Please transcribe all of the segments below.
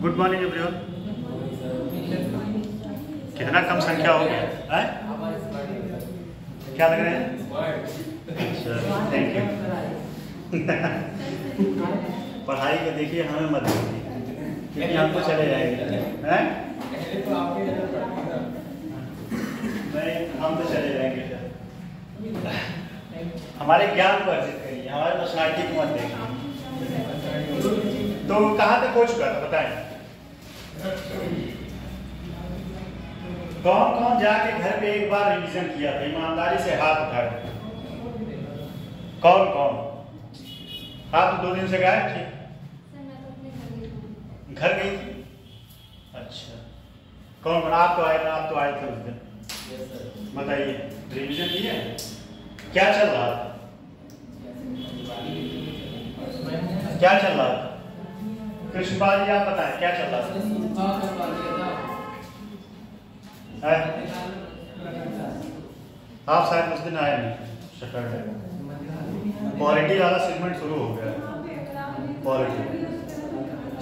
Good morning everyone. कितना कम संख्या हो गया है? क्या लग रहे हैं? अच्छा, थैंक यू। पढ़ाई को देखिए, हमें मत देखिए क्योंकि हम तो चले जाएंगे हैं? नहीं, हम तो चले जाएंगे। हमारे ज्ञान को अर्जित करिए, हमारे पर्सनालिटी को मत देखिए। तो कहाँ तक हो चुका था बताएं? कौन कौन जाके घर पे एक बार रिवीजन किया था? ईमानदारी से हाथ उठाए। कौन कौन? आप तो 2 दिन से गायब थे। घर गई थी? अच्छा, कौन कौन? आप तो आए थे उस दिन। बताइए, रिवीजन किया? क्या चल रहा था? क्या चल रहा था? कृष्णपाल जी आप बताएं, क्या चल रहा था? आप शायद उस दिन आए नहीं। पॉलिटी वाला सेगमेंट शुरू हो गया। पॉलिटी,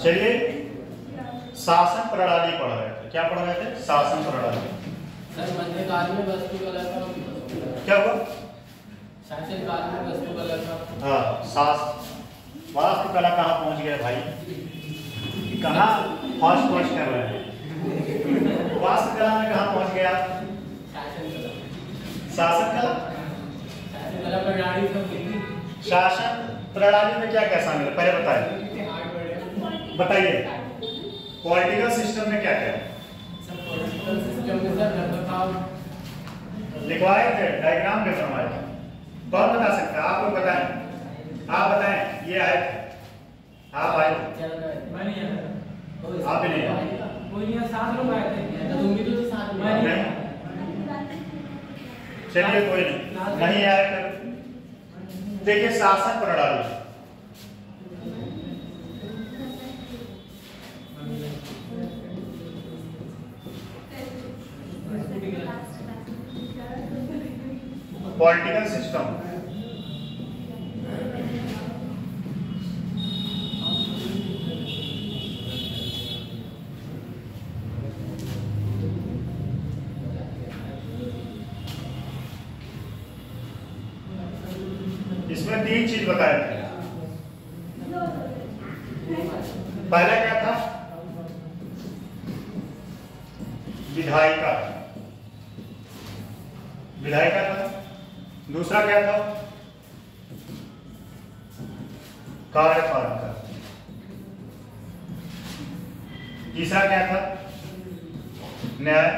चलिए शासन प्रणाली पढ़ रहे थे। क्या पढ़ रहे थे? शासन प्रणाली। क्या हुआ? हाँ, वास्तुकला कहाँ पहुंच गए भाई? कहाँ फर्स्ट कर रहे हैं? वास्तुकला में कहाँ पहुंच गया? शासन कला। शासन प्रणाली में क्या क्या शामिल है? पहले बताइए। पॉलिटिकल सिस्टम में क्या क्या है? लिखवाए थे, डायग्राम भी बनवाए थे। कौन बता सकता है? आप लोग बताएं। आप बताएं, ये आए थे, आप आए थे? आप भी नहीं आए? चलिए कोई नहीं आए फिर। देखिए शासन प्रणाली, पॉलिटिकल सिस्टम। इसमें 3 चीज बताए थे। पहला क्या था? विधायिका। विधायिका था। दूसरा क्या था? कार्यपालिका। तीसरा क्या था? न्याय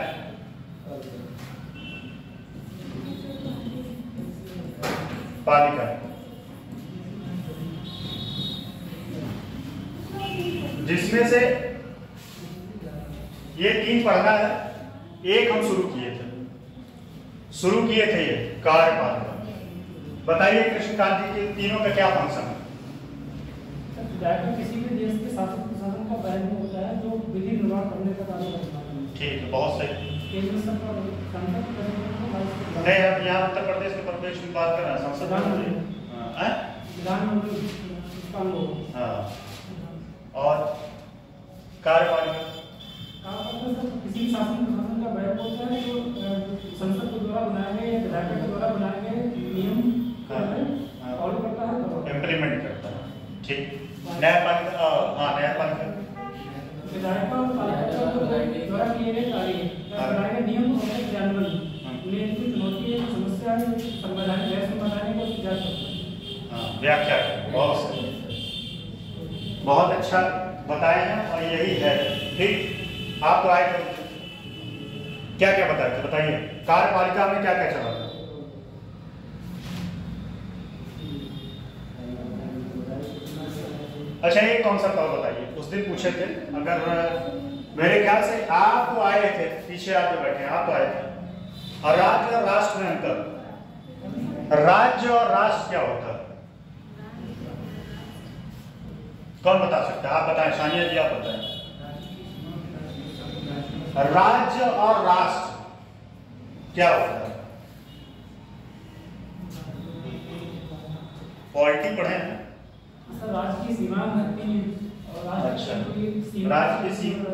पालिका। जिसमें से ये 3 पढ़ना है। एक हम शुरू किए थे ये कार्यपालिका। बताइए कृष्णकांत जी के तीनों का क्या फंक्शन है? किसी भी देश के शासन प्रशासन का बैन होता है जो विधि निर्वाह करने का कार्य करता है। ठीक है, बहुत सही। केंद्र सरकार नहीं, हम यहाँ उत्तर प्रदेश के परिप्रेक्ष्य में बात कर रहे हैं। संसद प्रधानमंत्री। हाँ, और कार्यपालिका किसी शासन प्रशासन का बैन होता है जो संसद के द्वारा बनाए गए या विधायक के द्वारा बनाए गए नियम फॉलो करता है, इम्प्लीमेंट करता है। ठीक। न्यायपालिका, हाँ न्यायपालिका विधायक द्वारा किए गए कार्य बनाए गए नियम और क्रियान्वयन उन्हें कोई चुनौती है, समस्या है, संवैधानिक गैर संवैधानिक और जांच करता है। व्याख्या। बहुत सही, बहुत अच्छा बताए हैं और यही है। ठीक, आप तो आए थे, क्या क्या बताए थे? बताइए कार्यपालिका में क्या क्या चला था? अच्छा, एक कॉन्सेप्ट और बताइए। उस दिन पूछे थे, अगर मेरे ख्याल से आप तो आए थे, पीछे आप जो बैठे हैं आप तो आए थे। और राज्य और राष्ट्र में अंतर, राज्य और राष्ट्र क्या होता है? कौन बता सकता है? आप बताएं, सानिया जी आप बताएं। राज्य और राष्ट्र क्या होता है? पॉलिटी पढ़े हैं? सर राज्य की सीमा घटती है और अच्छा। राज्य राज्य की सीमा,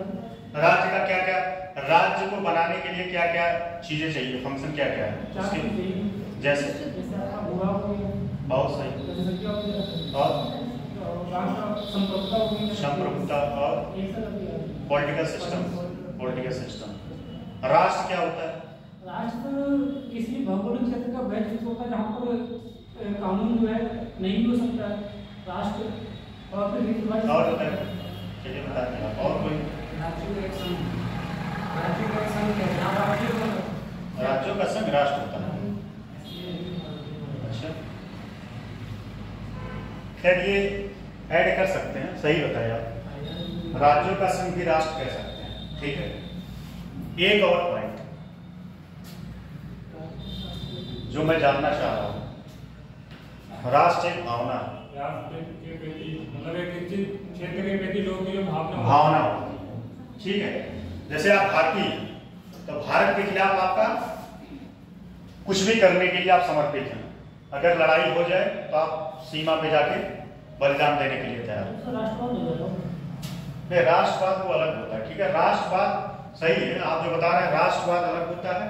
राज्य का क्या क्या, राज्य को बनाने के लिए क्या क्या चीजें चाहिए, फंक्शन क्या क्या है उसके, जैसे आपका भूभाग हो गया, बहुत सही, जनसंख्या हो गया, और गांव का संप्रभुता हो गई, संप्रभुता और ये सब अभी आ गया। Political system, political system. राष्ट्र क्या होता है? राष्ट्र किसी भी भौगोलिक क्षेत्र का वह क्षेत्र होता है जहाँ पर कानून जो है नहीं भी हो सकता है। राष्ट्र और फिर रीति रिवाज और होता है, चलिए बता दें और कोई। राज्यों का एक संघ, राज्यों का एक संघ है जहाँ राज्य होता है। राज्यों का संघ राष्ट्र होता है। अच्छा, खैर ये ऐड कर सकते हैं, सही बताया आप, राज्यों का संघ भी राष्ट्र कह सकते हैं, ठीक है। एक और पॉइंट जो मैं जानना चाह रहा हूं, राष्ट्र एक भावना है, राष्ट्र के प्रति मतलब एक निश्चित क्षेत्र के प्रति लोगों की जो भावना होती है, ठीक है। जैसे आप भारतीय हैं तो भारत के खिलाफ आपका कुछ भी करने के लिए आप समर्पित हैं, अगर लड़ाई हो जाए तो आप सीमा पे जाके बलिदान देने के लिए तैयार हैं। नहीं, राष्ट्रवाद वो अलग होता है, ठीक है, राष्ट्रवाद सही है, आप जो बता रहे हैं राष्ट्रवाद अलग होता है।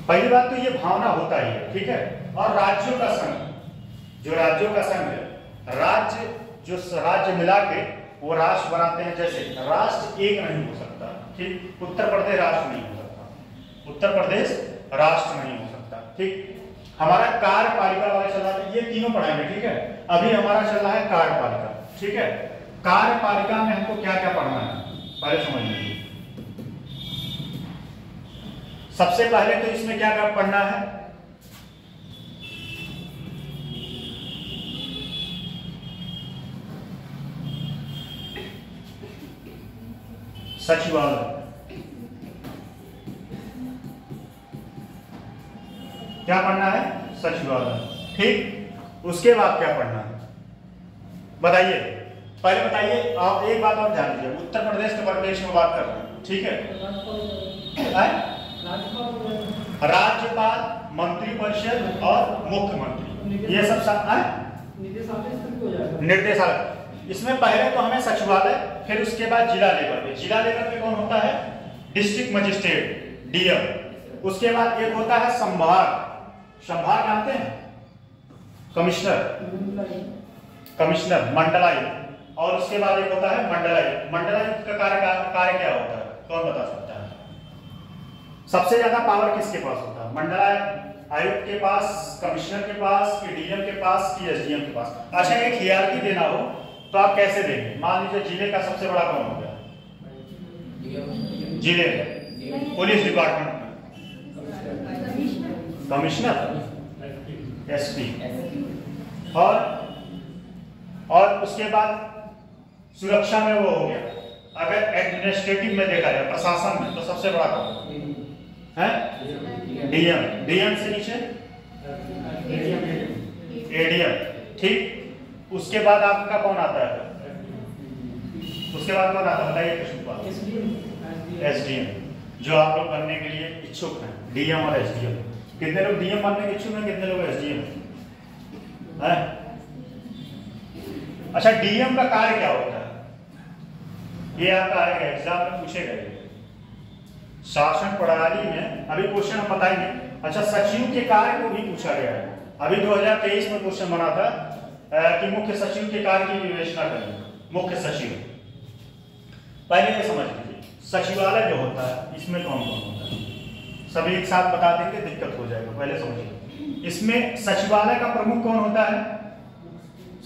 पहली बात तो ये भावना होता ही है, ठीक है। और राज्यों का संघ, जो राज्यों का संघ है, राज्य जो राज्य मिला के वो राष्ट्र बनाते हैं। जैसे राष्ट्र एक नहीं हो सकता, ठीक, उत्तर प्रदेश राष्ट्र नहीं हो सकता, उत्तर प्रदेश राष्ट्र नहीं हो सकता, ठीक। हमारा कार्यपालिका वाला चल रहा है, ये तीनों पढ़ाएंगे, ठीक है। अभी हमारा चल रहा है कार्यपालिका, ठीक है। कार्यपालिका में हमको क्या क्या पढ़ना है पहले समझ लीजिए। सबसे पहले तो इसमें क्या क्या पढ़ना है, सचिवालय, क्या पढ़ना है, सचिवालय, ठीक। उसके बाद क्या पढ़ना है बताइए, पहले बताइए आप। एक बात और ध्यान दीजिए, उत्तर प्रदेश के परिप्रेक्ष्य में बात कर रहे हैं, ठीक है। राज्यपाल, मंत्रिपरिषद और मुख्यमंत्री, ये सब निर्देशालय। इसमें पहले तो हमें सचिवालय, फिर उसके बाद जिला लेवल पे, जिला लेवल पे कौन होता है, डिस्ट्रिक्ट मजिस्ट्रेट, डीएम। उसके बाद एक होता है संभाग, संभाग जानते हैं, कमिश्नर, कमिश्नर, मंडलायुक्त। और उसके बाद एक होता है मंडलायुक्त। मंडलायुक्त का कार्य क्या होता है, कौन बता सकता है? सबसे ज्यादा पावर किसके पास होता है, मंडलायुक्त के पास, कमिश्नर के पास, कि डीएम के पास, कि एसडीएम के पास? अच्छा, एक हियरार्की देना हो तो आप कैसे देंगे? मान लीजिए जिले का सबसे बड़ा कौन हो गया, जिले में, पुलिस डिपार्टमेंट में कमिश्नर, एसपी, और उसके बाद सुरक्षा में वो हो गया। अगर एडमिनिस्ट्रेटिव में देखा जाए, प्रशासन में, तो सबसे बड़ा कौन है, डीएम। डीएम से नीचे एडीएम, ठीक। उसके बाद आपका कौन आता है, उसके बाद कौन आता है बताइए? एसडीएम, जो आप लोग बनने के लिए इच्छुक हैं, डीएम और एसडीएम। कितने लोग डीएम बनने के इच्छुक हैं, कितने लोग एसडीएम हैं? अच्छा, डीएम का कार्य क्या होता है, ये आपका आएगा एग्जाम में पूछेगा, शासन प्रणाली में। अभी क्वेश्चन हम बताएंगे। अच्छा, सचिव के कार्य को भी पूछा गया है। अभी 2023 में क्वेश्चन बना था कि मुख्य सचिव के कार्य की विवेचना करें। मुख्य सचिव, पहले ये समझ लीजिए, सचिवालय जो होता है इसमें कौन कौन होता है, सभी एक साथ बता देंगे, दिक्कत हो जाएगा, पहले समझिए। इसमें सचिवालय का प्रमुख कौन होता है,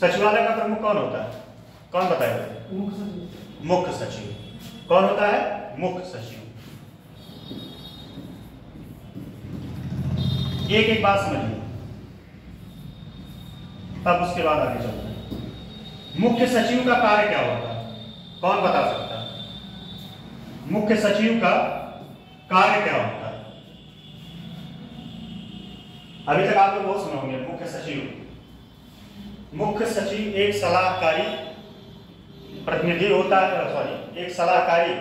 सचिवालय का प्रमुख कौन होता है, कौन बताएगा? मुख्य सचिव। कौन होता है? मुख्य सचिव। एक एक बात समझिए, तब उसके बाद आगे चलते हैं। मुख्य सचिव का कार्य क्या होता है, कौन बता सकता है? मुख्य सचिव का कार्य क्या होता है? अभी तक आप लोग बहुत सुने होंगे मुख्य सचिव। मुख्य सचिव एक सलाहकारी प्रतिनिधि होता है, सॉरी, एक सलाहकारी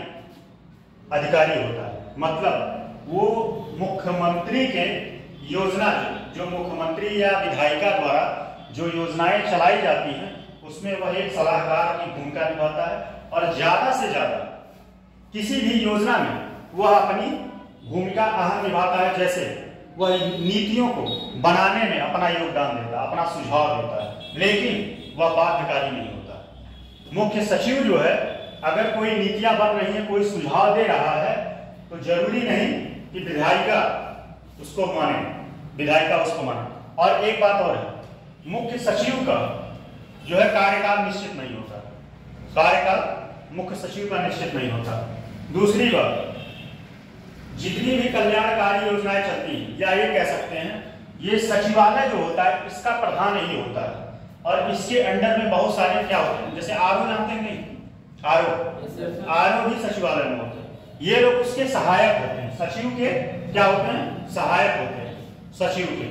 अधिकारी होता है। मतलब वो मुख्यमंत्री के योजना, जो मुख्यमंत्री या विधायिका द्वारा जो योजनाएं चलाई जाती हैं उसमें वह एक सलाहकार की भूमिका निभाता है और ज्यादा से ज्यादा किसी भी योजना में वह अपनी भूमिका अहम निभाता है। जैसे वह नीतियों को बनाने में अपना योगदान देता है, अपना सुझाव देता है, लेकिन वह बाध्यकारी नहीं होता। मुख्य सचिव जो है, अगर कोई नीतियां बन रही है, कोई सुझाव दे रहा है, तो जरूरी नहीं कि विधायिका उसको माने, विधायिका उसको माने। और एक बात और है, मुख्य सचिव का जो है कार्यकाल निश्चित नहीं होता, कार्यकाल मुख्य सचिव का निश्चित नहीं होता। दूसरी बात, जितनी भी कल्याणकारी योजनाएं चलती हैं, या ये कह सकते हैं ये सचिवालय जो होता है इसका प्रधान ही होता है, और इसके अंडर में बहुत सारे क्या होते हैं, जैसे आरओ जानते हैं नहीं, आरओ भी सचिवालय में होते हैं। ये लोग उसके सहायक होते हैं, सचिव के क्या होते हैं, सहायक होते हैं सचिव के।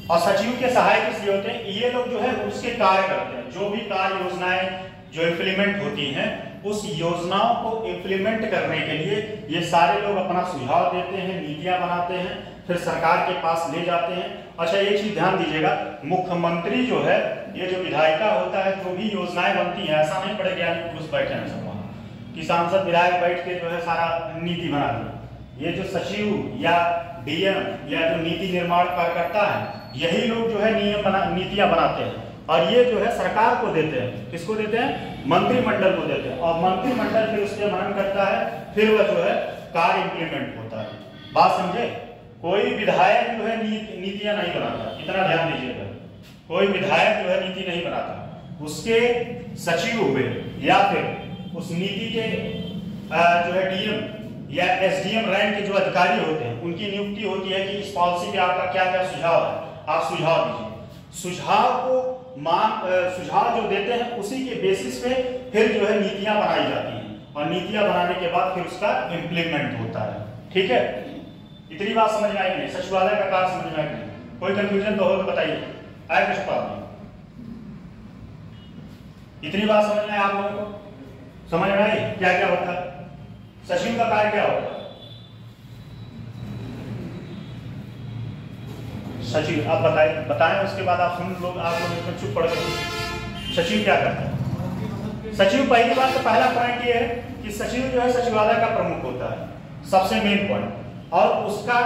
और सचिव के सहायक इसलिए होते हैं, ये लोग जो है उसके कार्य करते हैं, जो भी कार्य योजनाएं जो इम्प्लीमेंट होती हैं, उस योजनाओं को इम्प्लीमेंट करने के लिए ये सारे लोग अपना सुझाव देते हैं, नीतियां बनाते हैं, फिर सरकार के पास ले जाते हैं। अच्छा, एक चीज ध्यान दीजिएगा, मुख्यमंत्री जो है, ये जो विधायिका होता है, जो भी योजनाएं बनती हैं, ऐसा नहीं पड़े ज्ञानी पुरुष बैठे हैं सब वहां कि सांसद विधायक बैठ के जो है सारा नीति बना दी। ये जो सचिव या डीएम या जो नीति निर्माण करता है, यही लोग जो है नीतियां बनाते हैं, और ये जो है सरकार को देते हैं। किसको देते हैं? मंत्रिमंडल को देते हैं, और मंत्रिमंडल फिर उस पर मनन करता है, फिर वह जो है कार्य इंप्लीमेंट होता है। बात समझे? कोई विधायक जो है नीतियां नहीं बनाता, इतना ध्यान दीजिएगा। कोई विधायक जो है नीति नहीं बनाता, उसके सचिव हुए या फिर उस नीति के जो है डीएम या एसडीएम रैंक के जो अधिकारी होते हैं, उनकी नियुक्ति होती है कि इस पॉलिसी पे आपका क्या क्या सुझाव है, आप सुझाव दीजिए। सुझाव को सुझाव जो देते हैं, उसी के बेसिस पे फिर जो है नीतियां बनाई जाती हैं, और नीतियां बनाने के बाद फिर उसका इम्प्लीमेंट होता है। ठीक है, इतनी बात समझ में आई नहीं? सचिवालय का कार्य समझ में आई नहीं? कोई कंफ्यूजन तो हो तो बताइए, आए कुछ बात नहीं? इतनी बात समझ में आप लोगों को? समझ में आई क्या क्या होता है, सचिव का कार्य क्या होता है? सचिव आप बताएं, उसके बाद आप सुन लोग, आप लोग चुप पड़ गए। सचिव क्या करता है? सचिव, पहली बात तो पहला पॉइंट ये है कि सचिव जो है सचिवालय का प्रमुख होता है, सबसे मेन पॉइंट, और उसका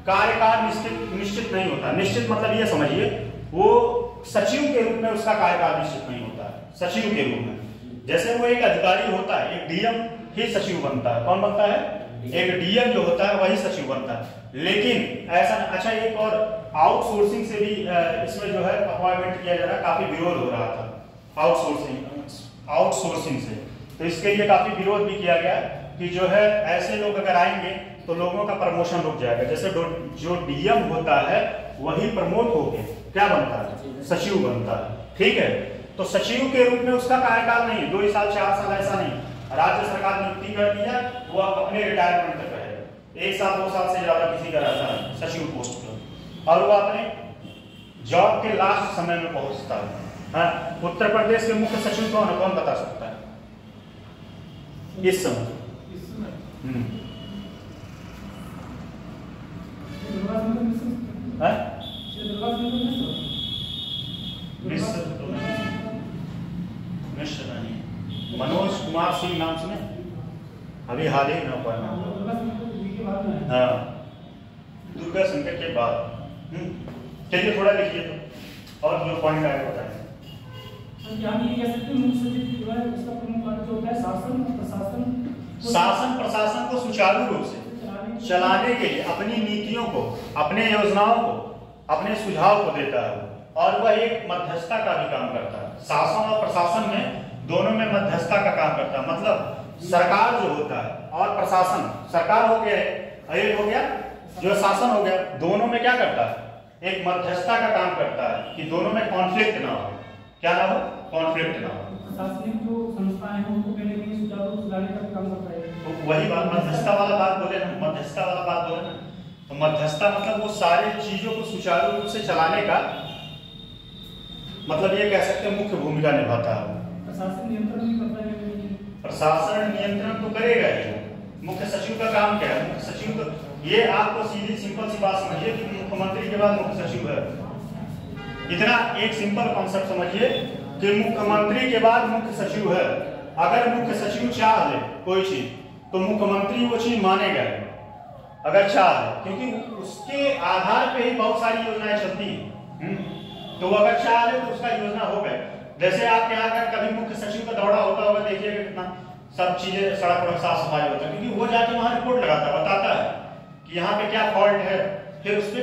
कार्यकाल निश्चित नहीं होता। निश्चित मतलब ये समझिए, वो सचिव के रूप में उसका कार्यकाल निश्चित नहीं होता है। सचिव के रूप में जैसे वो एक अधिकारी होता है, एक डीएम ही सचिव बनता है। कौन बनता है? एक डीएम जो होता है वही सचिव बनता है। लेकिन ऐसा, अच्छा एक और आउटसोर्सिंग से भी इसमें जो है अपॉइंटमेंट किया जा रहा है, काफी विरोध हो रहा था आउटसोर्सिंग से, तो इसके लिए काफी विरोध भी किया गया कि जो है ऐसे लोग अगर आएंगे तो लोगों का प्रमोशन रुक जाएगा। जैसे जो डीएम होता है वही प्रमोट होके क्या बनता है? सचिव बनता है। ठीक है, तो सचिव के रूप में उसका कार्यकाल नहीं, 2 साल 4 साल ऐसा नहीं, राज्य सरकार नियुक्ति कर दिया, वो अपने रिटायरमेंट तक रहेगा। 1 साल 2 साल से ज्यादा किसी का रहता है सचिव पोस्ट पर, और वो अपने जॉब के लास्ट समय में पहुंचता है। हाँ, उत्तर प्रदेश के मुख्य सचिव कौन है? कौन बता सकता है इस समय? मनोज कुमार सिंह नाम सुने? अभी हाल ही में दुर्गा संकट के बाद। चलिए थोड़ा लिखिए तो, और जो पॉइंट आए बताएं। शासन प्रशासन को सुचारू रूप से चलाने के लिए अपनी नीतियों को, अपने योजनाओं को, अपने सुझाव को देता है, और वह एक मध्यस्थता का भी काम करता है। शासन और प्रशासन में दोनों में मध्यस्थता का काम करता है। मतलब सरकार जो होता है और प्रशासन, सरकार हो गया, एक हो गया जो शासन हो गया, दोनों में क्या करता है? एक मध्यस्थता का काम करता है कि दोनों में कॉन्फ्लिक्ट ना हो। क्या ना हो? कॉन्फ्लिक्ट ना हो। प्रशासनिक जो संस्थाएं हैं उनको पहले भी सुचारू सुधारने का काम करता है। तो वही बात मध्यस्थता वाला बात बोले ना, मध्यस्थता वाला बात बोले ना, तो मध्यस्थता मतलब वो सारी चीजों को सुचारू रूप से चलाने का, मतलब ये कह सकते हैं मुख्य भूमिका निभाता है। प्रशासन नियंत्रण भी करता है। प्रशासन नियंत्रण तो करेगा ही। मुख्य सचिव का काम क्या है? मुख्य सचिव तो ये आपको सीधी सिंपल सी बात समझिए कि मुख्यमंत्री के बाद मुख्य सचिव है। इतना एक सिंपल कॉन्सेप्ट समझिए कि मुख्यमंत्री के बाद मुख्य सचिव है। अगर मुख्य सचिव चाह ले कोई चीज तो मुख्यमंत्री वो चीज मानेगा अगर चाह ले, क्योंकि उसके आधार पे ही बहुत सारी योजनाएं चलती हैं। तो वो अगर चाह ले तो उसका योजना होगा। जैसे आपके यहाँ अगर कभी मुख्य सचिव का दौरा होता होगा, देखिएगा कितना सब चीजें सड़क पर साफ सफाई होता है, क्योंकि वो जाके वहां रिपोर्ट लगाता है, बताता है कि यहाँ पे क्या फॉल्ट है, फिर उस पर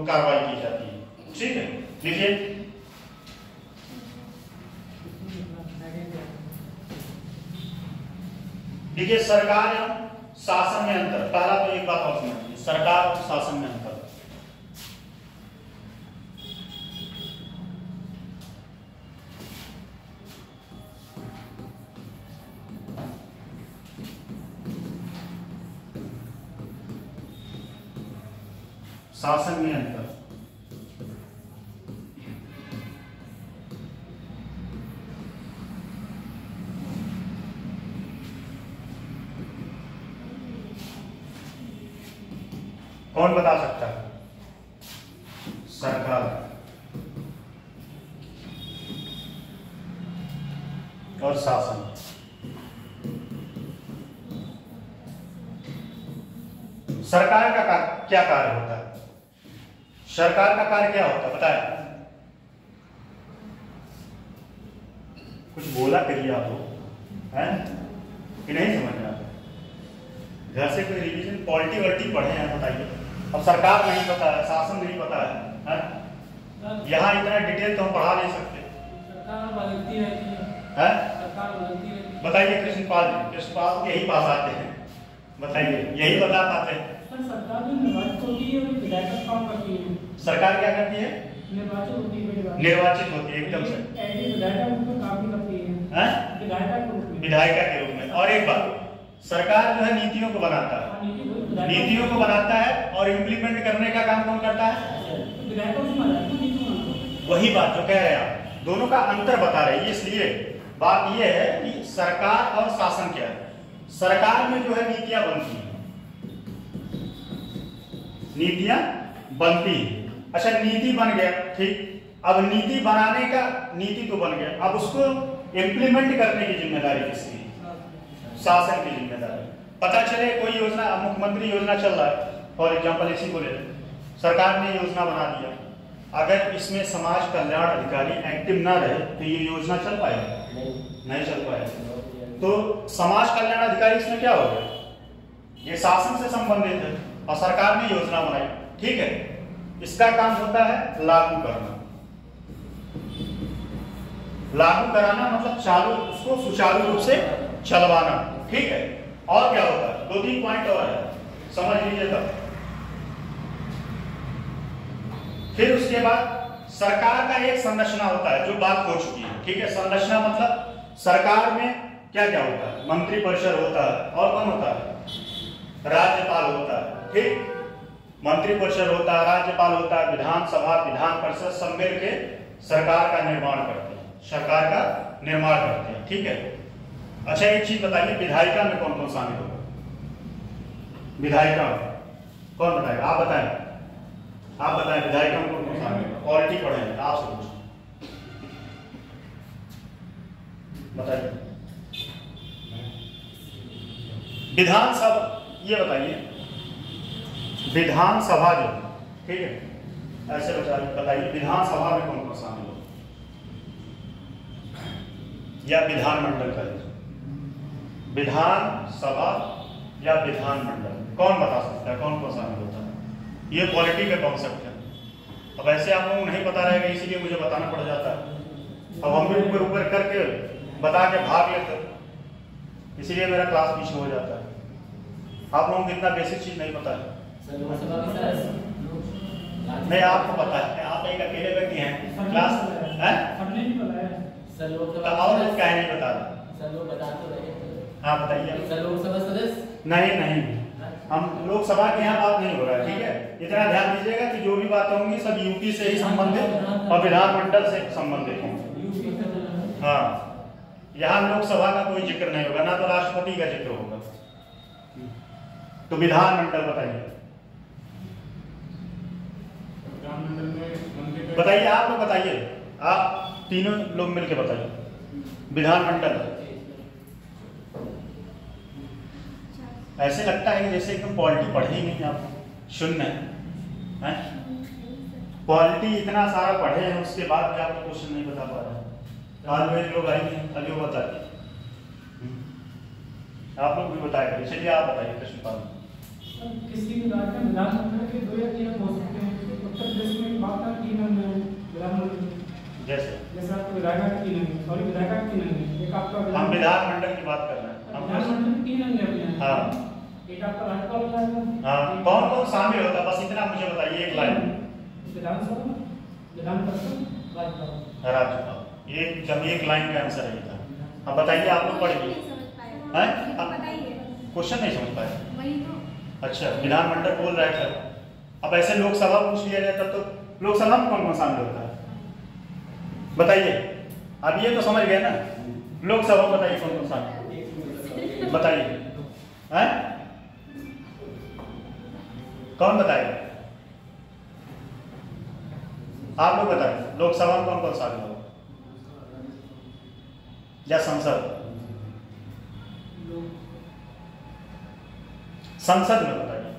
कार्रवाई की जाती है। ठीक है, देखिए देखिए सरकार एवं शासन में अंतर। पहला तो एक बात और समझिए, सरकार और शासन में अंतर। शासन में अंतर। कौन बता सकता है? सरकार और शासन। सरकार का क्या कार्य होता है? सरकार का कार्य क्या होता है बताए? कुछ बोला करिए आप लोग, हैं कि नहीं समझ में आता? घर से कोई रिवीजन पॉलिटी वर्टी पढ़े हैं बताइए। अब सरकार नहीं पता है, शासन नहीं पता है, यहाँ इतना डिटेल तो हम पढ़ा नहीं सकते। सरकार बदलती रहती है, सरकार बदलती रहती है। बताइए कृष्णपाल के यही पास आते हैं, बताइए यही बता पाते हैं। सर सरकार जो निर्वाचित होती है वो विधायक काम करती है। सरकार क्या करती है? निर्वाचित होती है। निर्वाचित होती है एकदम से, विधायिका के रूप में काम भी करती है। विधायिका के रूप में, विधायिका के रूप में। और एक बात, सरकार जो है नीतियों को बनाता है, नीतियों को बनाता है और इम्प्लीमेंट करने का काम कौन करता है? वही बात जो कह रहे हैं आप, दोनों का अंतर बता रहे हैं। इसलिए बात यह है कि सरकार और शासन क्या है। सरकार में जो है नीतियां बनती हैं, नीतियां बनती हैं। अच्छा नीति बन गया, ठीक। अब नीति बनाने का, नीति तो बन गया, अब उसको इम्प्लीमेंट करने की जिम्मेदारी किसकी? शासन की जिम्मेदारी। पता चले कोई योजना, मुख्यमंत्री योजना चल रहा है, फॉर एग्जांपल इसी को ले, सरकार ने योजना बना दिया, अगर इसमें समाज कल्याण अधिकारी एक्टिव ना रहे तो ये योजना चल पाएगा? नहीं चल पाएगा। तो समाज कल्याण अधिकारी इसमें क्या हो गया? ये शासन से संबंधित है और सरकार ने योजना बनाई, ठीक है। इसका काम होता है लागू करना। लागू कराना मतलब चालू, उसको सुचारू रूप से चलवाना, ठीक है। और क्या होता है? 2-3 पॉइंट और है, समझ लीजिए तब। फिर उसके बाद सरकार का एक संरचना होता है, जो बात हो चुकी है, ठीक है। संरचना मतलब सरकार में क्या क्या होता है? मंत्री परिषद होता है, और कौन होता है? राज्यपाल होता है, ठीक। मंत्री परिषद होता है, राज्यपाल होता है, विधानसभा, विधान परिषद सब मिल के सरकार का निर्माण करते हैं, सरकार का निर्माण करते हैं, ठीक है। अच्छा एक चीज बताइए, विधायिका में कौन कौन शामिल होगा? विधायिका में कौन बताएगा? आप बताएं, आप बताएं विधायिका में कौन कौन शामिल होगा? पॉलिटी पढ़े हैं आप सब, बताइए। विधानसभा, ये बताइए विधानसभा जो, ठीक है, ऐसे बताइए विधानसभा में कौन कौन शामिल होगा? या विधानमंडल का, विधानसभा या विधानमंडल, कौन बता सकता है कौन कौन शामिल होता है? ये पॉलिटी का कॉन्सेप्ट है। अब ऐसे आप लोगों को नहीं पता रहेगा, इसीलिए मुझे बताना पड़ जाता है। अब हम भी ऊपर ऊपर करके बता के भाग लेते, इसीलिए मेरा क्लास पीछे हो जाता है। आप लोगों को इतना बेसिक चीज नहीं पता है। नहीं आपको पता है, आप एक अकेले व्यक्ति हैं, क्लास है और लोग क्या नहीं बता रहे? हाँ बताइए। लोकसभा सदस्य नहीं नहीं, हम लोकसभा के यहाँ बात नहीं हो रहा है, ठीक है। इतना ध्यान दीजिएगा कि जो भी बातें होंगी सब यूपी से ही संबंधित और विधानमंडल से संबंधित होंगी। हाँ, यहाँ लोकसभा का कोई जिक्र नहीं होगा, ना तो राष्ट्रपति का जिक्र होगा। तो विधानमंडल बताइए, बताइए आप लोग बताइए, आप तीनों लोग मिलके बताइए। विधानमंडल, ऐसे लगता है कि जैसे एकदम पॉलिटी पढ़े ही नहीं आप, शून्य है। पॉलिटी इतना सारा पढ़े हैं उसके बाद भी आप क्वेश्चन नहीं बता पा रहे हैं। आज वे लोग आएंगे, अभी वो बताइए, आप लोग भी बताया करिए। चलिए आप बताइए कृष्णपाल। किसी भी राज्य में विधानमंडल के 2 या 3 अंग हो सकते हैं। उत्तर प्रदेश में बात 3 अंग हैं विधानमंडल, जैसे आपको विधायिका के 3 अंग, सॉरी विधायिका के 3 अंग, एक आपका हम विधानमंडल की बात कर रहे हैं। विधानमंडल के 3 अंग हैं अपने। हाँ एक आपका राज्यपाल होता है। हाँ, कौन कौन शामिल होता है बस इतना मुझे बताइए एक लाइन। विधानसभा, विधान परिषद, राज्यपाल। राज्यपाल, एक जब एक लाइन का आंसर है था। अब बताइए आप लोग पढ़िए। क्वेश्चन नहीं समझ पाए? अच्छा, विधानमंडल बोल रहे थे। अब ऐसे लोकसभा पूछ लिया जाए तब तो लोकसभा में कौन कौन शामिल होता है बताइए। अब ये तो समझ गए ना, लोकसभा बताइए कौन कौन शामिल बताइए, हैं? कौन बताएगा? आप लोग बताइए, लोकसभा में कौन कौन शामिल होगा या संसद? संसद में बताइए।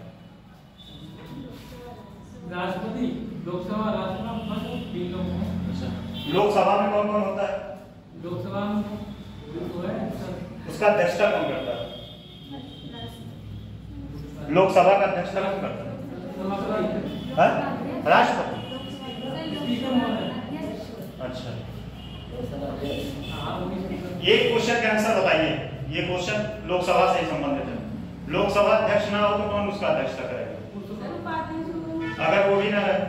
राष्ट्रपति, लोकसभा, राज्यसभा, 3 लोग हैं। लोकसभा में कौन कौन होता है? लोकसभा में उसका अध्यक्षता कौन करता है? लोकसभा का अध्यक्षता कौन करता है? राष्ट्रपति। अच्छा, ये क्वेश्चन का आंसर बताइए। ये क्वेश्चन लोकसभा से ही संबंधित है। लोकसभा अध्यक्ष ना हो तो कौन उसका अध्यक्षता करेगा? अगर वो भी ना रहे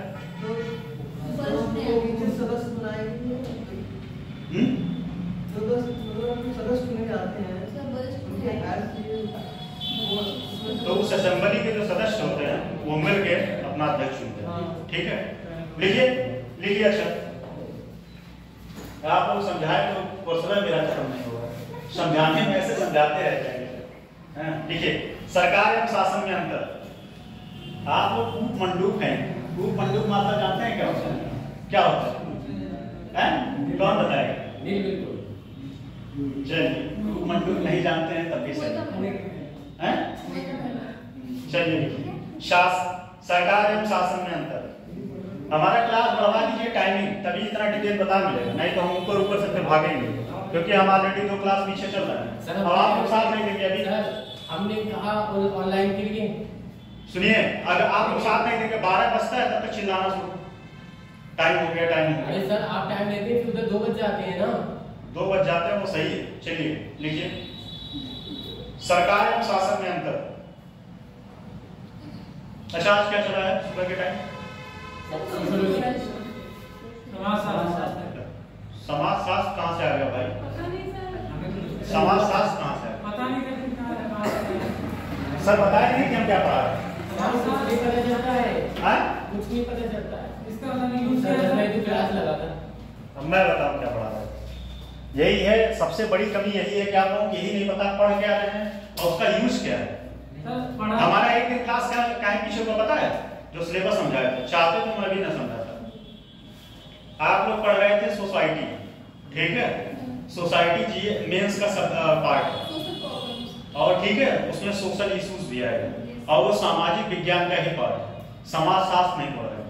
तो उस असेंबली के जो सदस्य होते हैं वो मिलके अपना अध्यक्ष चुनते हैं। ठीक है, लिखिए। अच्छा, आप लोग समझाए तो क्वेश्चन मेरा खत्म नहीं होगा, समझाने में ऐसे समझाते रह जाएंगे। देखिए, सरकार एवं शासन में अंतर। आप लोग कूप मंडूक हैं, कूप मंडूक मात्रा जानते हैं क्या होता है? क्या होता है? कौन बताएगा? चलिए, कूप मंडूक नहीं जानते हैं तब भी सही है। चलिए, सरकार एवं शासन में अंतर। हमारा क्लास बढ़वा दीजिए टाइमिंग, तभी इतना डिटेल बता मिलेगा, नहीं तो हम ऊपर से फिर भागेंगे, क्योंकि हम ऑलरेडी 2 क्लास पीछे चल रहे हैं। अब आप लोग साथ नहीं देंगे अभी। हमने कहा ऑनलाइन के लिए। सुनिए, अगर आप लोग साथ नहीं देंगे 12 बजता है तब तक चिल्लाना शुरू, टाइम हो गया, टाइम हो गया। अरे सर आप टाइम देते हैं, फिर उधर 2 बज जाते हैं ना। 2 बज जाते हैं, वो सही है। चलिए लिखिए, सरकार एवं शासन में अंतर। अच्छा, आज क्या चला है सुबह के टाइम? समाजशास्त्र कहाँ से आ गया भाई? समाजशास्त्र कहाँ से आ गया? सर बताए नहीं कि हम क्या पढ़ा रहे हैं? कुछ नहीं पता चलता है। कुछ नहीं पता चलता है। इसका क्लास लगा था। अब मैं बताऊं क्या पढ़ा रहे हैं। यही है सबसे बड़ी कमी, यही है कि आप लोगों को यही नहीं पता पढ़ क्या रहे हैं और उसका यूज क्या है। हमारा एक दिन क्लास का पीछे को पता है जो सिलेबस समझाया था, चाहते तो मैं भी ना समझाता। आप लोग पढ़ रहे थे सोसाइटी, ठीक है, सोसाइटी जी मेंस का पार्ट है और ठीक है, उसमें सोशल इश्यूज भी आएगा और वो सामाजिक विज्ञान का ही पार्ट है। समाजशास्त्र नहीं पढ़ रहे,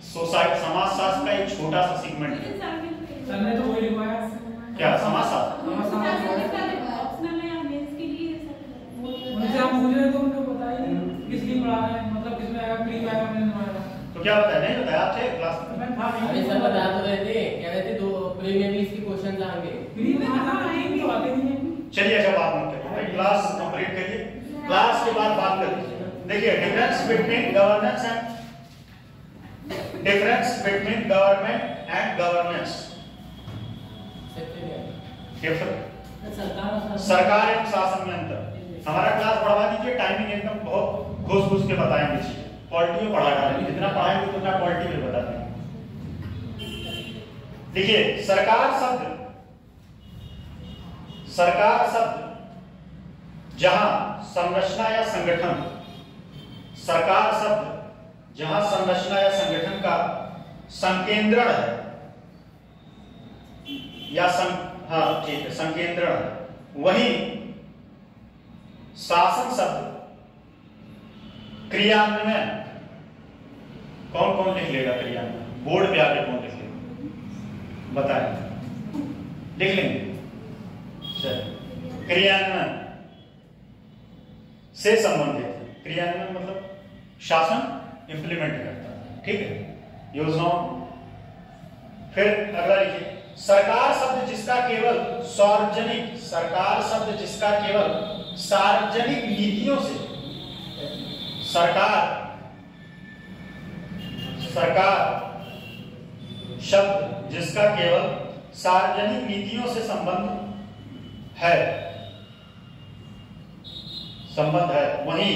सोसाइटी समाजशास्त्र का एक छोटा सा सेगमेंट है। तो वही लिखवाया क्या समाजशास्त्र? मुझे आप मुझे तो उनको बताइए किस लिए पढ़ा रहे हैं, मतलब किसमें आएगा, प्री आएगा, मैंने बताया। तो क्या बताया? नहीं बताया आप थे क्लास में? अरे सर बता तो रहे थे, कह रहे थे 2 प्री में भी इसके क्वेश्चंस आएंगे। प्री में तो आते नहीं है। चलिए, अच्छा बात मत करिए, क्लास कंप्लीट करिए, क्लास के बाद बात करिए। देखिए, difference between governance and governance. सरकार एवं शासन में अंतर। हमारा क्लास बढ़वा दीजिए, टाइमिंग एकदम बहुत घुस के बताएंगे चीजें, क्वालिटी में पढ़ा डालेंगे, जितना पढ़ाएंगे उतना क्वालिटी में बता देंगे। देखिए, सरकार शब्द जहां संरचना या संगठन, सरकार शब्द जहां संरचना या संगठन का संकेंद्रण है या हाँ ठीक है, संकेंद्रण। वहीं शासन शब्द क्रियान्वयन, कौन कौन लिख लेगा क्रियान्वयन? बोर्ड पे आके कौन लिख लेगा बताएं? लिख लेंगे। क्रियान्वयन से संबंधित, क्रियान्वयन मतलब शासन इंप्लीमेंट करता है, ठीक है, योजनाओं। फिर अगला लिखिए, सरकार शब्द जिसका केवल सार्वजनिक, सरकार शब्द जिसका केवल सार्वजनिक नीतियों से, सरकार शब्द जिसका केवल सार्वजनिक नीतियों से संबंध है, वहीं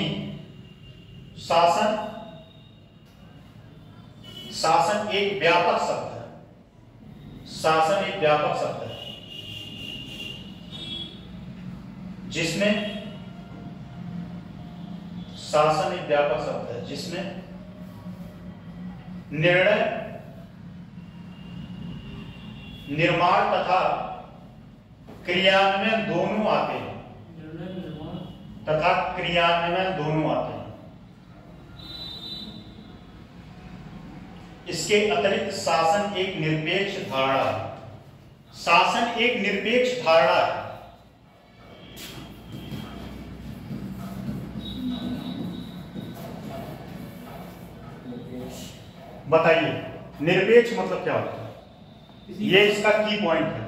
शासन एक व्यापक शब्द है, शासन एक व्यापक शब्द है जिसमें, शासन एक व्यापक शब्द है जिसमें निर्णय, निर्माण तथा क्रियान्वयन दोनों आते हैं, तथा क्रियान्वयन दोनों आते हैं। इसके अतिरिक्त शासन एक निरपेक्ष धारणा है, शासन एक निरपेक्ष धारणा है। बताइए निरपेक्ष मतलब क्या होता है? ये इसका की पॉइंट है।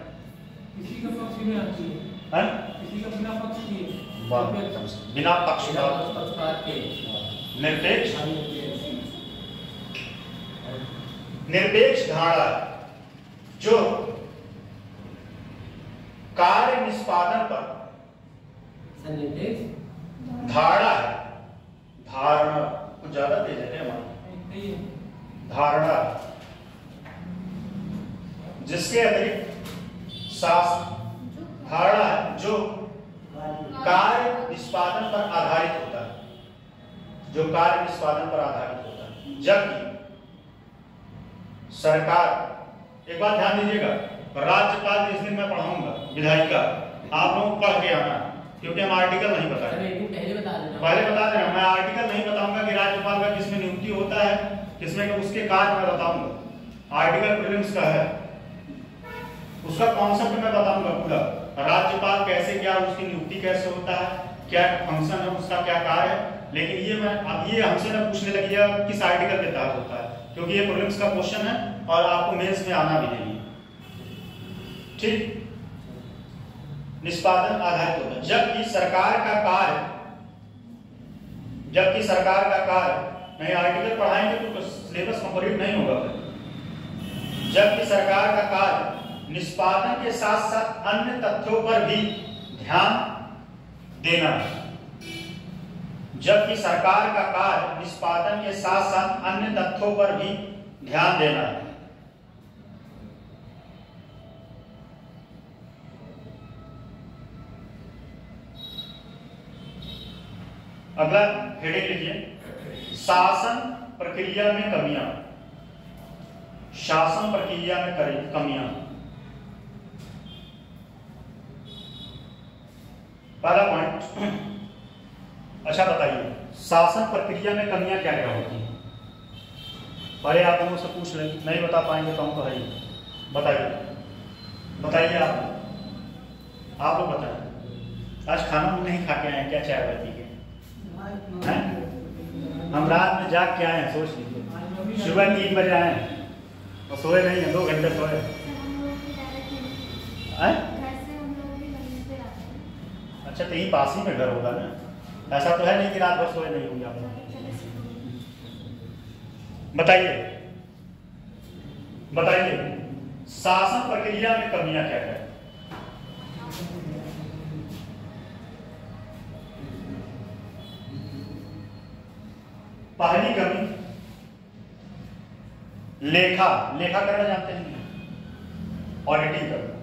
किसी का पक्ष में आती है, किसी का बिना पक्ष के, बिना पक्षपात के निरपेक्ष, निरपेक्ष धारणा जो कार्य निष्पादन पर धारणा है, धारणा कुछ ज्यादा तेज है हमारा, धारणा जिसके अतिरिक्त धारणा है जो कार्य निष्पादन पर आधारित होता है, जो कार्य निष्पादन पर आधारित होता है। जबकि सरकार, एक बात ध्यान दीजिएगा, राज्यपाल जिस दिन मैं पढ़ाऊंगा विधायिका, आप लोग पढ़ के आना, क्योंकि हम आर्टिकल नहीं बताएंगे, पहले बता दे रहे हैं, मैं आर्टिकल नहीं बताऊंगा कि राज्यपाल का किसमें नियुक्ति होता है, किसमें उसके कार्य मैं बताऊंगा। आर्टिकल प्रीलिम्स का है, उसका कॉन्सेप्ट मैं बताऊंगा पूरा, राज्यपाल कैसे, क्या उसकी नियुक्ति कैसे होता है, क्या फंक्शन है उसका, क्या कार्य है। लेकिन ये मैं अब ये हमसे ना पूछने लगी है किस आर्टिकल के तहत होता है, क्योंकि ये प्रीलिम्स का क्वेश्चन है और आपको मेंस में आना भी नहीं है, ठीक। निष्पादन आधारित होता है। जबकि सरकार का कार्य नहीं, आर्टिकल पढ़ाएंगे तो सिलेबस कंप्लीट नहीं होगा। जबकि सरकार का कार्य निष्पादन के साथ साथ अन्य तथ्यों पर भी ध्यान देना है, जबकि सरकार का कार्य निष्पादन के साथ साथ अन्य तथ्यों पर भी ध्यान देना है। अगला हेडिंग लिखिए, शासन प्रक्रिया में कमियां, शासन प्रक्रिया में कमियां। पहला पॉइंट, अच्छा बताइए शासन प्रक्रिया में कमियां क्या क्या होती हैं? पहले आप लोगों से पूछ लें, नहीं बता पाएंगे तो हम कहिए, बताइए आप लोग बताएं। आज खाना नहीं खा के आए, क्या चाय पी के? हम रात में जाग के आए हैं, सोच लीजिए, सुबह 3 बजे आए हैं और सोए नहीं है, 2 घंटे सोए। अच्छा, तो यही पास ही में घर होगा ना, ऐसा तो है नहीं कि रात भर सोए नहीं होंगे आप लोग। बताइए शासन प्रक्रिया में कमियां क्या क्या? पहली कमी, लेखा करना जानते हैं, ऑडिटिंग करना।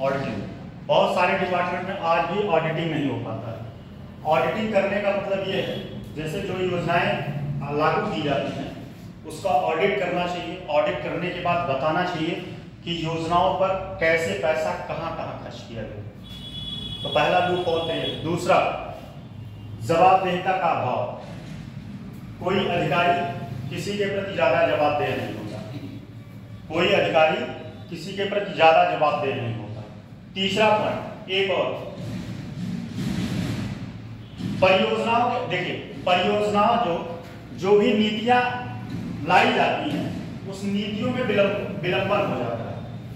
ऑडिटिंग बहुत सारे डिपार्टमेंट में आज भी ऑडिटिंग नहीं हो पाता है। ऑडिटिंग करने का मतलब ये है, जैसे जो योजनाएं लागू की जाती हैं उसका ऑडिट करना चाहिए। ऑडिट करने के बाद बताना चाहिए कि कि योजनाओं पर कैसे पैसा कहां कहां खर्च किया गया। तो पहला लूप होल है। दूसरा, जवाबदेहिता का अभाव। कोई अधिकारी किसी के प्रति ज्यादा जवाबदेह नहीं होता। कोई अधिकारी किसी के प्रति ज्यादा जवाबदेह नहीं होता। तीसरा पॉइंट, एक और, परियोजनाओं के, देखिए परियोजनाओं जो भी नीतियां लाई जाती हैं उस नीतियों में विलंबन हो जाता है,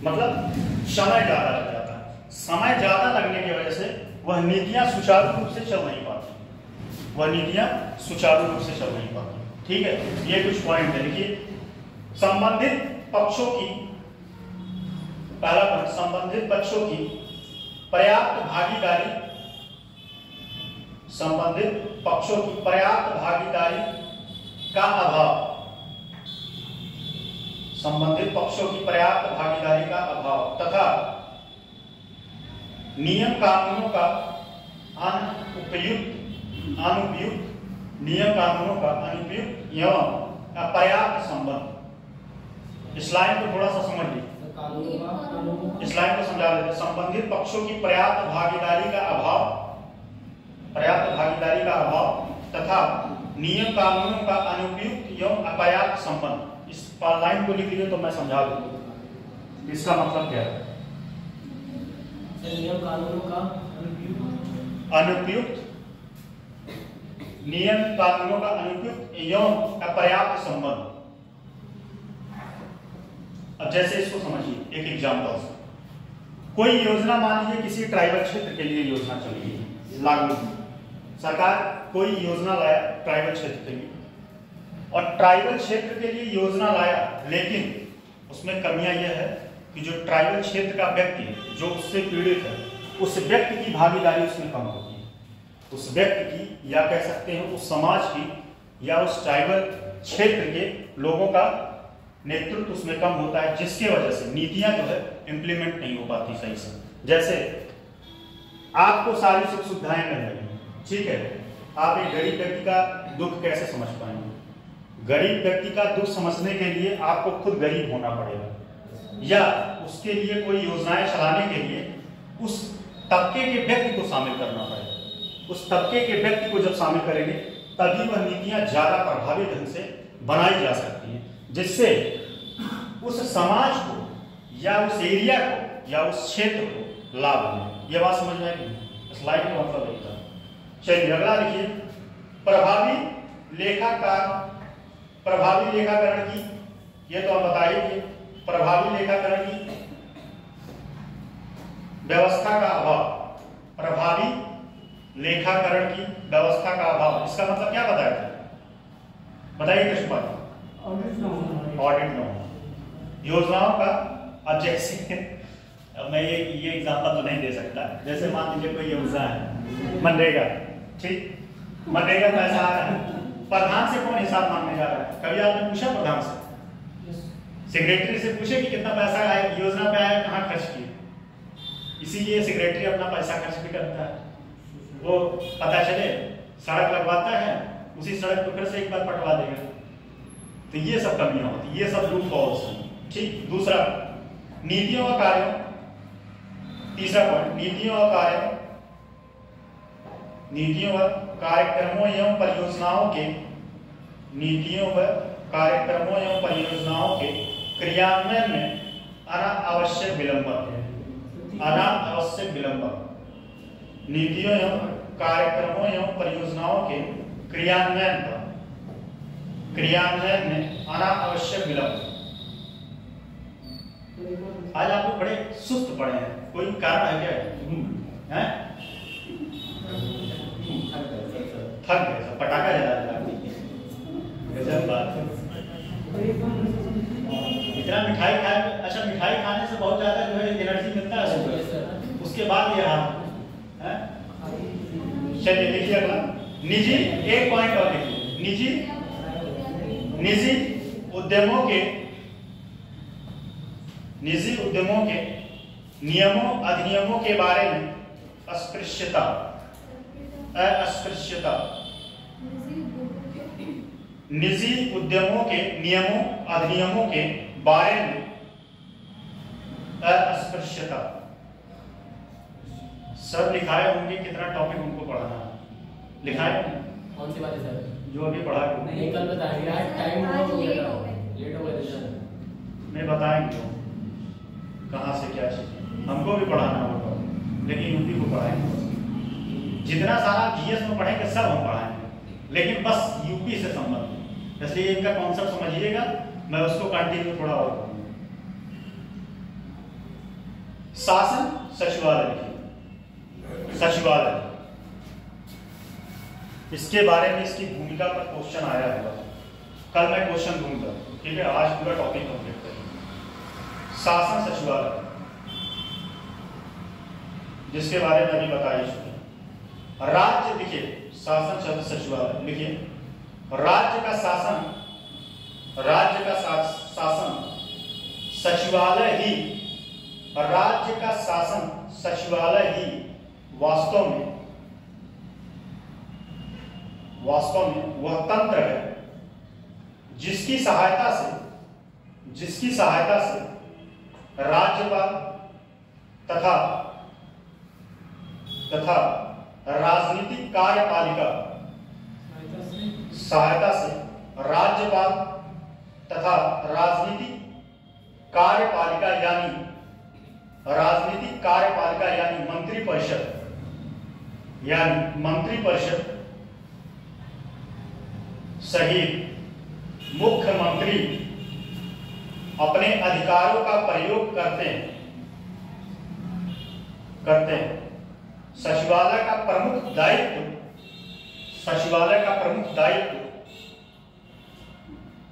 मतलब समय ज्यादा लग जाता है। समय ज्यादा लगने की वजह से वह नीतियां सुचारू रूप से चल नहीं पाती। ठीक है, ये कुछ पॉइंट है। देखिए, संबंधित पक्षों की, पहला पॉइंट, संबंधित पक्षों की पर्याप्त भागीदारी, संबंधित पक्षों की पर्याप्त भागीदारी का अभाव, संबंधित पक्षों की पर्याप्त भागीदारी का अभाव तथा नियम कानूनों का अनुपयुक्त एवं अपर्याप्त संबंध। इस लाइन को थोड़ा सा समझ लीजिए, इस लाइन को समझा देते। संबंधित पक्षों की पर्याप्त भागीदारी का अभाव तथा नियम कानूनों का अनुपयुक्त एवं अपर्याप्त संबंध। इस लाइन को लिख लीजिए तो मैं समझा दूंगा इसका मतलब क्या है। नियम कानूनों का अनुपयुक्त, नियम कानूनों का अनुपयुक्त एवं अपर्याप्त संबंध। अब जैसे इसको समझिए एक एग्जांपल से। कोई योजना, मान लीजिए किसी ट्राइबल क्षेत्र के लिए योजना चल रही है, लागू सरकार कोई योजना लाया ट्राइबल क्षेत्र के लिए, और ट्राइबल क्षेत्र के लिए योजना लाया, लेकिन उसमें कमियां यह है कि जो ट्राइबल क्षेत्र का व्यक्ति है, जो उससे पीड़ित है, उस व्यक्ति की भागीदारी उसमें कम होती है। उस व्यक्ति की, या कह सकते हैं उस समाज की, या उस ट्राइबल क्षेत्र के लोगों का नेतृत्व उसमें कम होता है, जिसके वजह से नीतियां जो है इंप्लीमेंट नहीं हो पाती सही से। जैसे आपको सारी सुख सुविधाएं मिल रही हैं, ठीक है, आप एक गरीब व्यक्ति का दुख कैसे समझ पाएंगे? गरीब व्यक्ति का दुख समझने के लिए आपको खुद गरीब होना पड़ेगा, या उसके लिए कोई योजनाएं चलाने के लिए उस तबके के व्यक्ति को शामिल करना पड़ेगा। उस तबके के व्यक्ति को जब शामिल करेंगे तभी वह नीतियां ज्यादा प्रभावी ढंग से बनाई जा सकती हैं, जिससे उस समाज को, या उस एरिया को, या उस क्षेत्र को लाभ मिले। यह बात समझ में आएगी? स्लाइड का मतलब यही था। चलिए अगला लिखिए, प्रभावी लेखाकरण की, ये तो हम बताइए, प्रभावी लेखाकरण की व्यवस्था का अभाव। प्रभावी लेखाकरण की व्यवस्था का अभाव, इसका मतलब क्या बताया था? बताइए कृष्णपाल। ऑडिट न होना, योजनाओं का। अब जैसे, अब मैं ये एग्जांपल तो नहीं दे सकता। जैसे मान लीजिए कोई योजना है मनरेगा, ठीक, मनरेगा पैसा आ रहा है, प्रधान से कौन हिसाब मांगने जा रहा है? कभी आपने पूछा प्रधान से? सेक्रेटरी से पूछे कि कितना पैसा आया, योजना पे आया, कहाँ खर्च किए? इसीलिए सेक्रेटरी अपना पैसा खर्च भी करता है। वो पता चले सड़क लगवाता है, उसी सड़क को फिर से एक बार पटवा देगा। तो ये सब कमियां होती, ये सब लूप होल्स हैं, ठीक। दूसरा, नीतियों और कार्यों, तीसरा पॉइंट, नीतियों और कार्यक्रमों एवं परियोजनाओं के, नीतियों व कार्यक्रमों एवं परियोजनाओं के क्रियान्वयन में अनावश्यक विलंबन। नीतियों एवं कार्यक्रमों एवं परियोजनाओं के क्रियान्वयन में अनावश्यक विलंब। आज आप लोग बड़े सुस्त पड़े हैं, कोई कारण है क्या? हैं? थक गए, पटाखा जला इतना मिठाई खाए। अच्छा, मिठाई खाने से बहुत ज्यादा जो है एनर्जी मिलता है, उसके बाद ये हाल है। चलिए लिखिए अगला, निजी, एक पॉइंट और लिखिए, निजी उद्यमों के नियमों अधिनियमों के बारे में अस्पृश्यता। निजी उद्यमों के नियमों अधिनियमों के बारे में अस्पृश्यता। सर लिखाए होंगे कितना टॉपिक उनको पढ़ाना है, लिखाए कौन सी बात है सर? जो अभी पढ़ा है नहीं कल बताएंगे, आज टाइम हो गया था, लेट हो गया था सर। मैं बताएंगे कहाँ से क्या चीज हमको भी पढ़ाना होगा, लेकिन यूपी को पढ़ाएंगे। जितना सारा जीएस में पढ़ेंगे सब हम पढ़ाएंगे, लेकिन बस यूपी से संबंधित, इसलिए इनका कॉन्सेप्ट समझिएगा। मैं उसको कंटिन्यू थोड़ा और करूंगा। शासन सचिवालय लिखिए, सचिवालय, इसके बारे में इसकी भूमिका पर क्वेश्चन आया हुआ। कल मैं क्वेश्चन दूंगा, ठीक है। आज पूरा टॉपिक कंप्लीट करेंगे। शासन सचिवालय, जिसके बारे में अभी बताइए। राज्य लिखिए, शासन सचिवालय लिखिए। राज्य का शासन सचिवालय ही, राज्य का शासन सचिवालय ही वास्तव में वह तंत्र है जिसकी सहायता से राज्यपाल तथा राजनीतिक कार्यपालिका सहायता से राज्यपाल तथा राजनीतिक कार्यपालिका यानी मंत्रिपरिषद सहित मुख्यमंत्री अपने अधिकारों का प्रयोग करते हैं। सचिवालय का प्रमुख दायित्व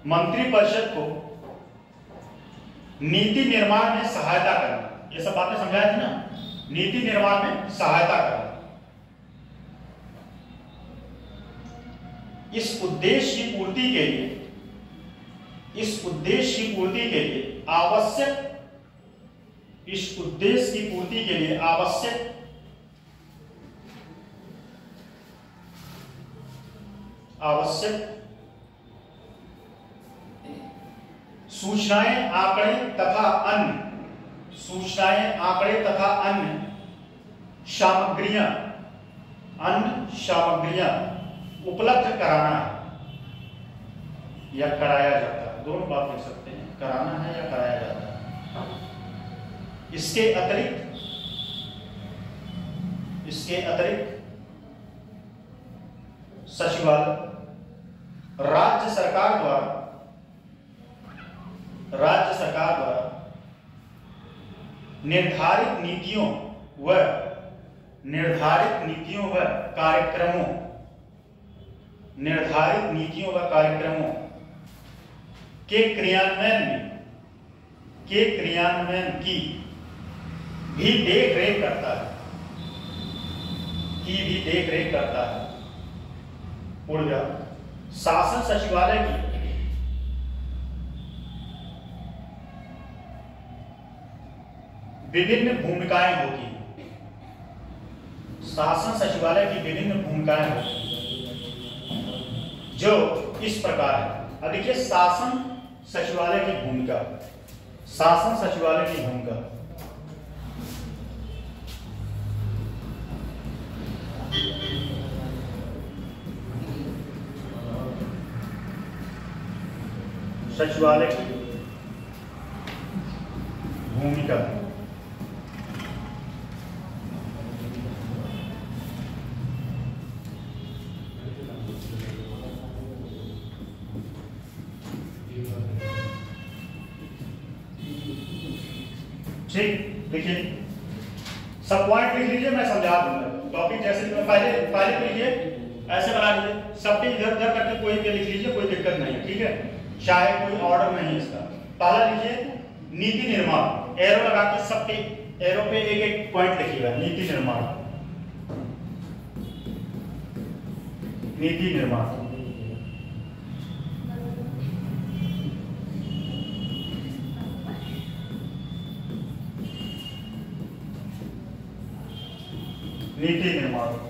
मंत्रिपरिषद को नीति निर्माण में सहायता करना। ये सब बातें समझाई थी ना, नीति निर्माण में सहायता करना। इस उद्देश्य की पूर्ति के लिए आवश्यक सूचनाएं, आंकड़े तथा अन्य सामग्रियां उपलब्ध कराना है या कराया जाता है। दोनों बात लिख सकते हैं, कराना है या कराया जाता है। इसके अतिरिक्त सचिवालय राज्य सरकार द्वारा निर्धारित नीतियों व कार्यक्रमों के क्रियान्वयन की भी देख रेख करता है। उड़ गया। शासन सचिवालय की विभिन्न भूमिकाएं होती हैं। शासन सचिवालय की विभिन्न भूमिकाएं होती हैं जो इस प्रकार है। अब देखिए शासन सचिवालय की भूमिका, सचिवालय की भूमिका ठीक, देखिए सब पॉइंट लिख लीजिए, मैं समझा दूंगा टॉपिक। जैसे कि पहले लिखिए, ऐसे बना लीजिए, सब पे इधर उधर करके कोई पे लिख लीजिए, कोई दिक्कत नहीं है, ठीक है। चाहे कोई ऑर्डर नहीं है इसका। पहला लिखिए नीति निर्माण, एरो लगा के सब पे, एरो पे एक एक पॉइंट लिखिएगा। नीति निर्माण, नीति निर्माण।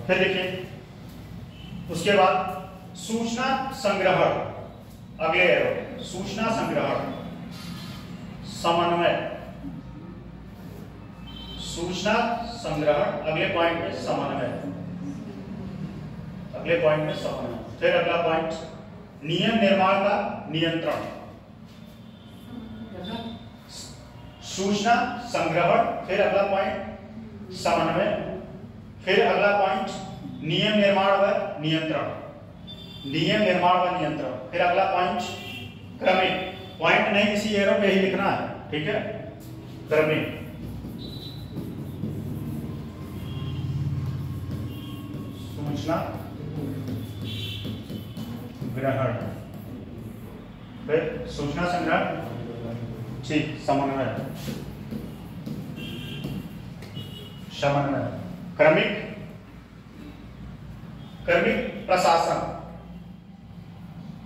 फिर देखिए उसके बाद सूचना संग्रहण, अगले एरो सूचना संग्रहण, समन्वय सूचना संग्रहण, अगले पॉइंट में समन्वय, अगले पॉइंट में समन्वय। फिर अगला पॉइंट नियम निर्माण का नियंत्रण, सूचना संग्रहण, फिर अगला पॉइंट समन्वय, फिर अगला पॉइंट नियम निर्माण व नियंत्रण, नियम निर्माण व नियंत्रण, फिर अगला पॉइंट क्रमिक, पॉइंट नहीं किसी एरो पे ही लिखना है, ठीक है, क्रमिक, सूचना ग्रहण, फिर सूचना संग्रहण, ठीक, समन्वय, समन्वय, क्रमिक, क्रमिक प्रशासन,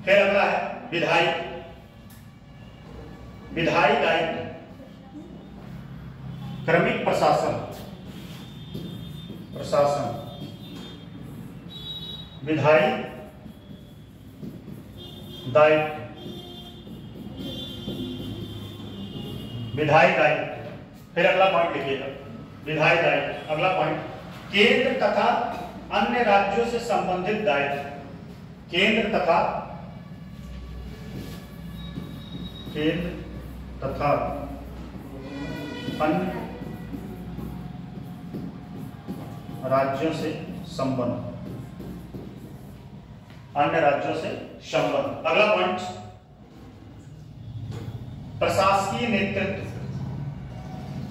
फिर अगला है विधायी, विधायी दायित्व, क्रमिक प्रशासन, प्रशासन, विधायी दायित्व, विधायी दायित्व, फिर अगला पॉइंट लिखिएगा विधायी दायित्व। अगला पॉइंट केंद्र तथा अन्य राज्यों से संबंधित दायित्व, केंद्र तथा अन्य राज्यों से संबंध, अन्य राज्यों से संबंध। अगला पॉइंट प्रशासकीय नेतृत्व,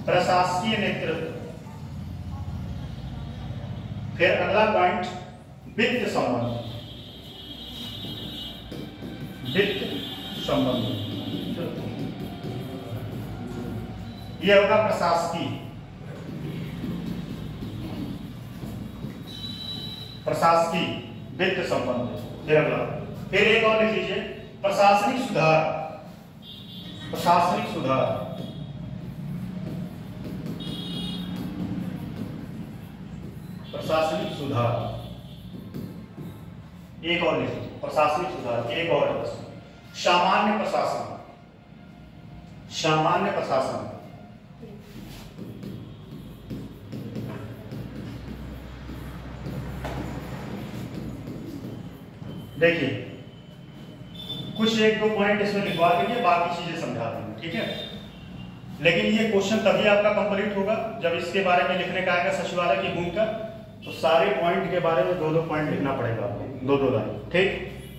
प्रशासकीय नेतृत्व, फिर अगला पॉइंट वित्त संबंध, वित्त संबंध, यह होगा प्रशासकीय, प्रशासकीय वित्त संबंध। फिर अगला, फिर एक और लिख लीजिए प्रशासनिक सुधार, प्रशासनिक सुधार, प्रशासनिक सुधार, एक और लिख लीजिए प्रशासनिक सुधार, एक और सामान्य प्रशासन, सामान्य प्रशासन, देखिए कुछ एक दो पॉइंट इसमें लिखवा देंगे, बाकी चीजें समझा देंगे, ठीक है। लेकिन ये क्वेश्चन तभी आपका कंप्लीट होगा जब इसके बारे में लिखने का आएगा सचिवालय की भूमिका, तो सारे पॉइंट के बारे में दो दो पॉइंट लिखना पड़ेगा आपको, दो दो लाइन, ठीक।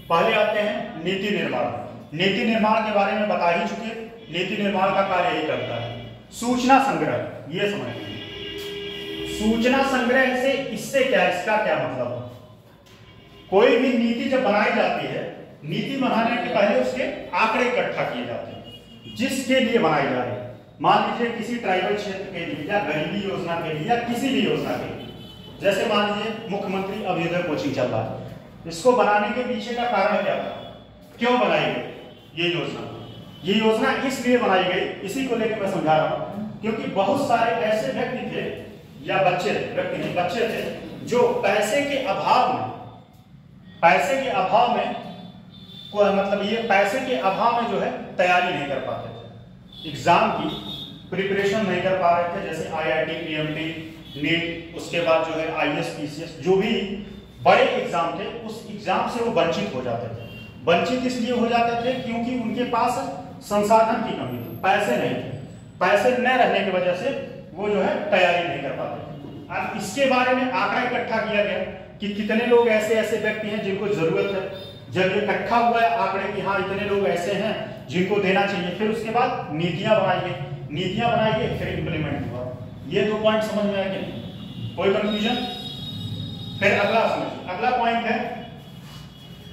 पहले आते हैं नीति निर्माण। नीति निर्माण के बारे में बता ही चुके, नीति निर्माण का कार्य यही करता है। सूचना संग्रह, ये समझिए सूचना संग्रह से इससे क्या, इसका क्या मतलब है। कोई भी नीति जब बनाई जाती है, नीति बनाने के पहले उसके आंकड़े इकट्ठा किए जाते हैं जिसके लिए बनाई जा रही है। मान लीजिए किसी ट्राइबल क्षेत्र के लिए या गरीबी योजना के लिए या किसी भी योजना के लिए, जैसे मान लीजिए मुख्यमंत्री अभ्युदय कोचिंग चल रहा है, इसको बनाने के पीछे का कारण क्या था, क्यों बनाई गई ये योजना। ये योजना इसलिए बनाई गई, इसी को लेकर मैं समझा रहा हूं, क्योंकि बहुत सारे ऐसे व्यक्ति थे या बच्चे, व्यक्ति नहीं बच्चे थे, जो पैसे के अभाव में, पैसे के अभाव में मतलब ये पैसे के अभाव में जो है तैयारी नहीं कर पाते थे, एग्जाम की प्रिपरेशन नहीं कर पा रहे थे, जैसे IIT, PMT, नीट, उसके बाद जो है IAS, PCS, जो भी बड़े एग्जाम थे उस एग्जाम से वो वंचित हो जाते थे। वंचित इसलिए हो जाते थे क्योंकि उनके पास संसाधन की कमी थी, पैसे नहीं थे, पैसे न रहने की वजह से वो जो है तैयारी नहीं कर पाते थे। अब इसके बारे में आंकड़ा इकट्ठा किया गया कि कितने लोग ऐसे ऐसे व्यक्ति हैं जिनको जरूरत है। जब इकट्ठा हुआ है आंकड़े कि हाँ इतने लोग ऐसे हैं जिनको देना चाहिए, फिर उसके बाद नीतियां बनाई गई, नीतियां बनाई गई, फिर इंप्लीमेंट हुआ। ये दो पॉइंट समझ में आए कि नहीं, कोई कंफ्यूजन। फिर अगला समझिए, अगला पॉइंट है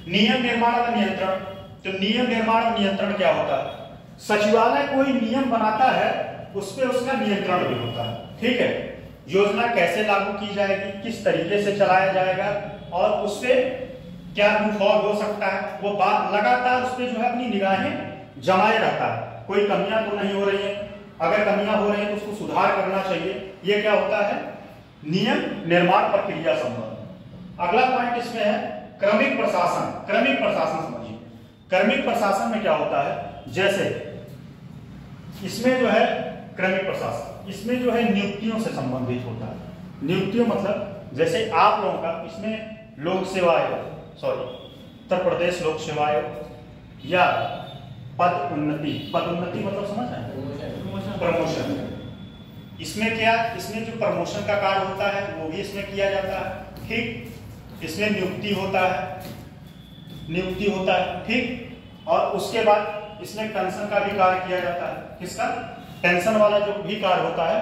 नियम निर्माण व नियंत्रण। तो नियम निर्माण व नियंत्रण क्या होता है, सचिवालय कोई नियम बनाता है उस पर उसका नियंत्रण भी होता है, ठीक है। योजना कैसे लागू की जाएगी, किस तरीके से चलाया जाएगा और उस पर क्या रूफॉल हो सकता है, वो बात लगातार उस पर जो है अपनी निगाहें जमाए रहता है। कोई कमियां तो नहीं हो रही है, अगर कमियां हो रही है तो उसको सुधार करना चाहिए। ये क्या होता है, नियम निर्माण प्रक्रिया संबंध। अगला पॉइंट इसमें है क्रमिक प्रशासन। क्रमिक प्रशासन समझिए, क्रमिक प्रशासन में क्या होता है, जैसे इसमें जो है क्रमिक प्रशासन, इसमें जो है नियुक्तियों से संबंधित होता है। नियुक्तियों मतलब जैसे आप लोगों का इसमें लोक सेवा आयोग, सॉरी उत्तर प्रदेश लोक सेवा आयोग या पद उन्नति मतलब समझ रहे हैं, प्रमोशन। इसमें क्या, इसमें जो प्रमोशन का कार्य होता है वो भी इसमें किया जाता है, ठीक। इसमें नियुक्ति होता है, ठीक। और उसके बाद इसमें पेंशन का भी कार्य किया जाता है। किसका? पेंशन वाला जो भी कार्य होता है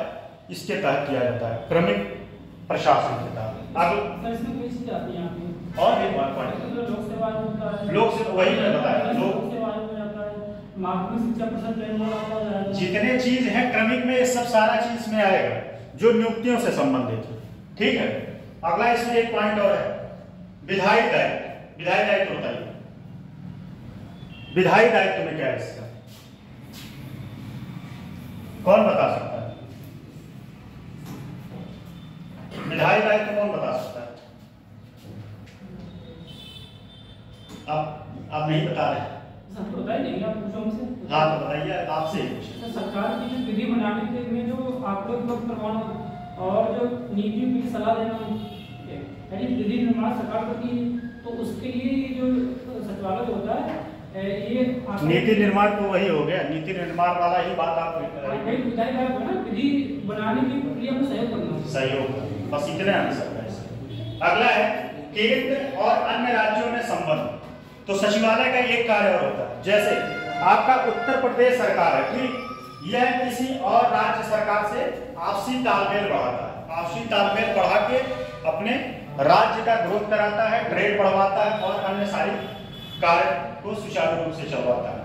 इसके तहत किया जाता है, क्रमिक प्रशासन के तहत। अब इसमें कोई चीज आती है आपकी और एक बात पढ़े, लोक सेवा होता है, लोक सेवा वही मैं बताया, लोक सेवा में आता है, माध्यमिक शिक्षा परिषद ट्रेन आता है, जितने चीज है क्रमिक में ये सब सारा चीज में आएगा जो नियुक्तियों से संबंधित है, ठीक है। अगला इसमें एक पॉइंट और है, विधायी दायित्व। विधायी दायित्व बताइए, विधायी दायित्व में क्या है इसका, कौन बता सकता है? विधायी दायित्व कौन बता सकता है? आप नहीं बता रहे? सबको बताइए नहीं, आप पूछो हमसे। हाँ तो बताइए, आपसे ही पूछे। सरकार की जो विधि बनाने के में जो आकलन करवाना और जो नीति की सलाह देना, यानी विधि निर्माण सरकार करती है, तो उसके लिए जो सचिवालय जो होता है ये नीति निर्माण तो वही हो गया, नीति निर्माण वाला ही बात आप विधि बनाने की प्रक्रिया में सहयोग करना, सहयोग, बस इतने आंसर है इसके। अगला है केंद्र और अन्य राज्यों में संबंध। तो सचिवालय का एक कार्य और होता है, जैसे आपका उत्तर प्रदेश सरकार है, ठीक, यह किसी और राज्य सरकार से आपसी तालमेल बढ़ाता है, आपसी तालमेल बढ़ा के अपने राज्य का ग्रोथ कराता है, ट्रेड बढ़वाता है और अन्य सारी कार्य को सुचारू रूप से चलवाता है।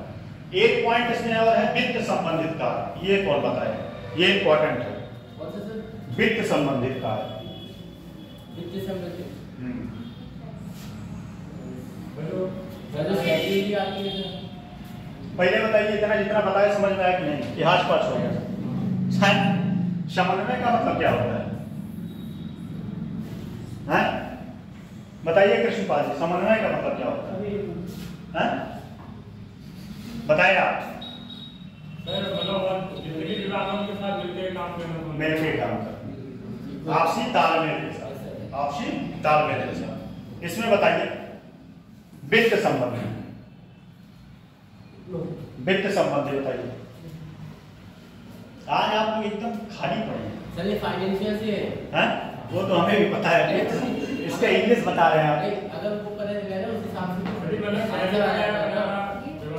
एक पॉइंट इसमें और है वित्त संबंधित कार्य, ये कौन बताए, ये इंपॉर्टेंट है, वित्त संबंधित कार्य। पहले बताइए, इतना जितना बताए समझ में आया कि नहीं, इतिहास पास हो गया। समन्वय का मतलब क्या होता है? बताइए कृष्णपाल जी, समन्वय का मतलब क्या होता है? बताइए आप। मतलब जितने भी विभागों के साथ मिलकर काम करना, मिलकर काम करना, आपसी तालमेल के साथ, आपसी तालमेल के साथ। इसमें बताइए वित्त संबंधी, वित्त संबंधी बताइए। आज आप लोग एकदम खाली पड़े सर, ये फाइनेंशियल से हैं? वो तो हमें भी पता है, इसका इंग्लिश बता रहे हैं आप। अगर वो करे गए ना उस हिसाब से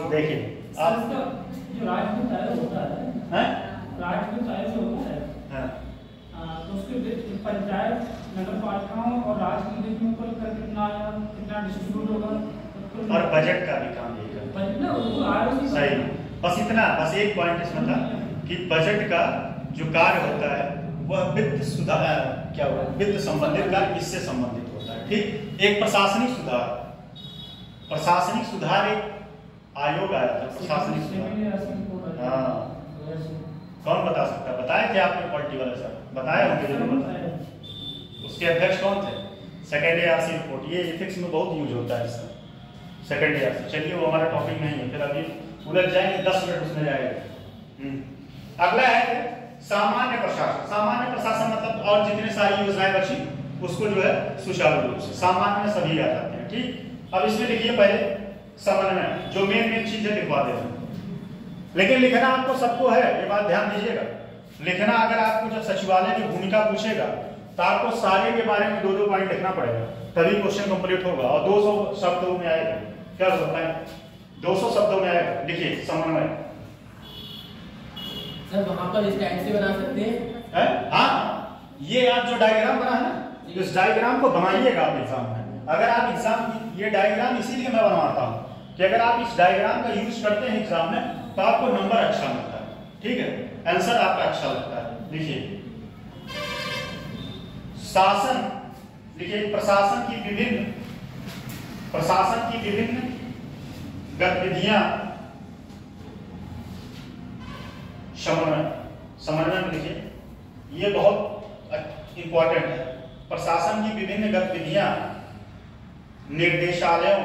देखिए आप जो राजनीतिक आयोग होता है, राजनीतिक आयोग होता है, तो उसके पंचायत, नगर पालिकाओं और राजनीतिक के ऊपर कितना डिस्ट्रीब्यूट होगा, और बजट का भी काम यही करता है। सही, बस इतना, बस एक पॉइंट इसमें था कि बजट का जो कार्य होता है वह वित्त सुधार, क्या हुआ, वित्त संबंधित कार्य इससे संबंधित होता है, ठीक। एक प्रशासनिक सुधार, प्रशासनिक सुधार एक आयोग आया था, प्रशासनिक सुधार। हाँ, कौन बता सकता है? बताए थे आपने पॉलिटी वाले सर, बताए होंगे जरूर बताए। उसके अध्यक्ष कौन थे? सेकेंड ARC रिपोर्ट, ये एथिक्स में बहुत यूज होता है इसका, सेकेंड ARC। चलिए वो हमारा टॉपिक नहीं है, फिर अभी उलझ जाएंगे, 10 मिनट उसमें जाएगा। अगला है सामान्य प्रशासन। सामान्य प्रशासन मतलब और जितने सारी योजनाएं बची उसको जो है सुचारू रूप से, सामान्य में सभी आ जाते हैं, ठीक। अब इसमें लिखिए पहले समन्वय, जो मेन चीजें लिखवा देते हैं, लेकिन लिखना आपको सबको है, ये बात ध्यान दीजिएगा। लिखना अगर आपको जब सचिवालय की भूमिका पूछेगा तो आपको सारे के बारे में 2-2 पॉइंट लिखना पड़ेगा, तभी क्वेश्चन कंप्लीट होगा। और 200 शब्दों में आएगा, क्या होता है, 200 शब्दों में आएगा। लिखिए समन्वय। सर वहां पर इस टाइप से बना सकते हैं? हाँ, ये आप जो डायग्राम बना है ना, इस डायग्राम को बनाइएगा आप एग्जाम में। अगर आप एग्जाम, ये डायग्राम इसीलिए मैं बनवाता हूँ कि अगर आप इस डायग्राम का यूज करते हैं एग्जाम में तो आपको नंबर अच्छा मिलता है, ठीक है, आंसर आपका अच्छा लगता है। लिखिए शासन, लिखिए प्रशासन की विभिन्न गतिविधियां, समन्वय में लिखिए, ये बहुत इंपॉर्टेंट है। प्रशासन की विभिन्न गतिविधियां निर्देशालयों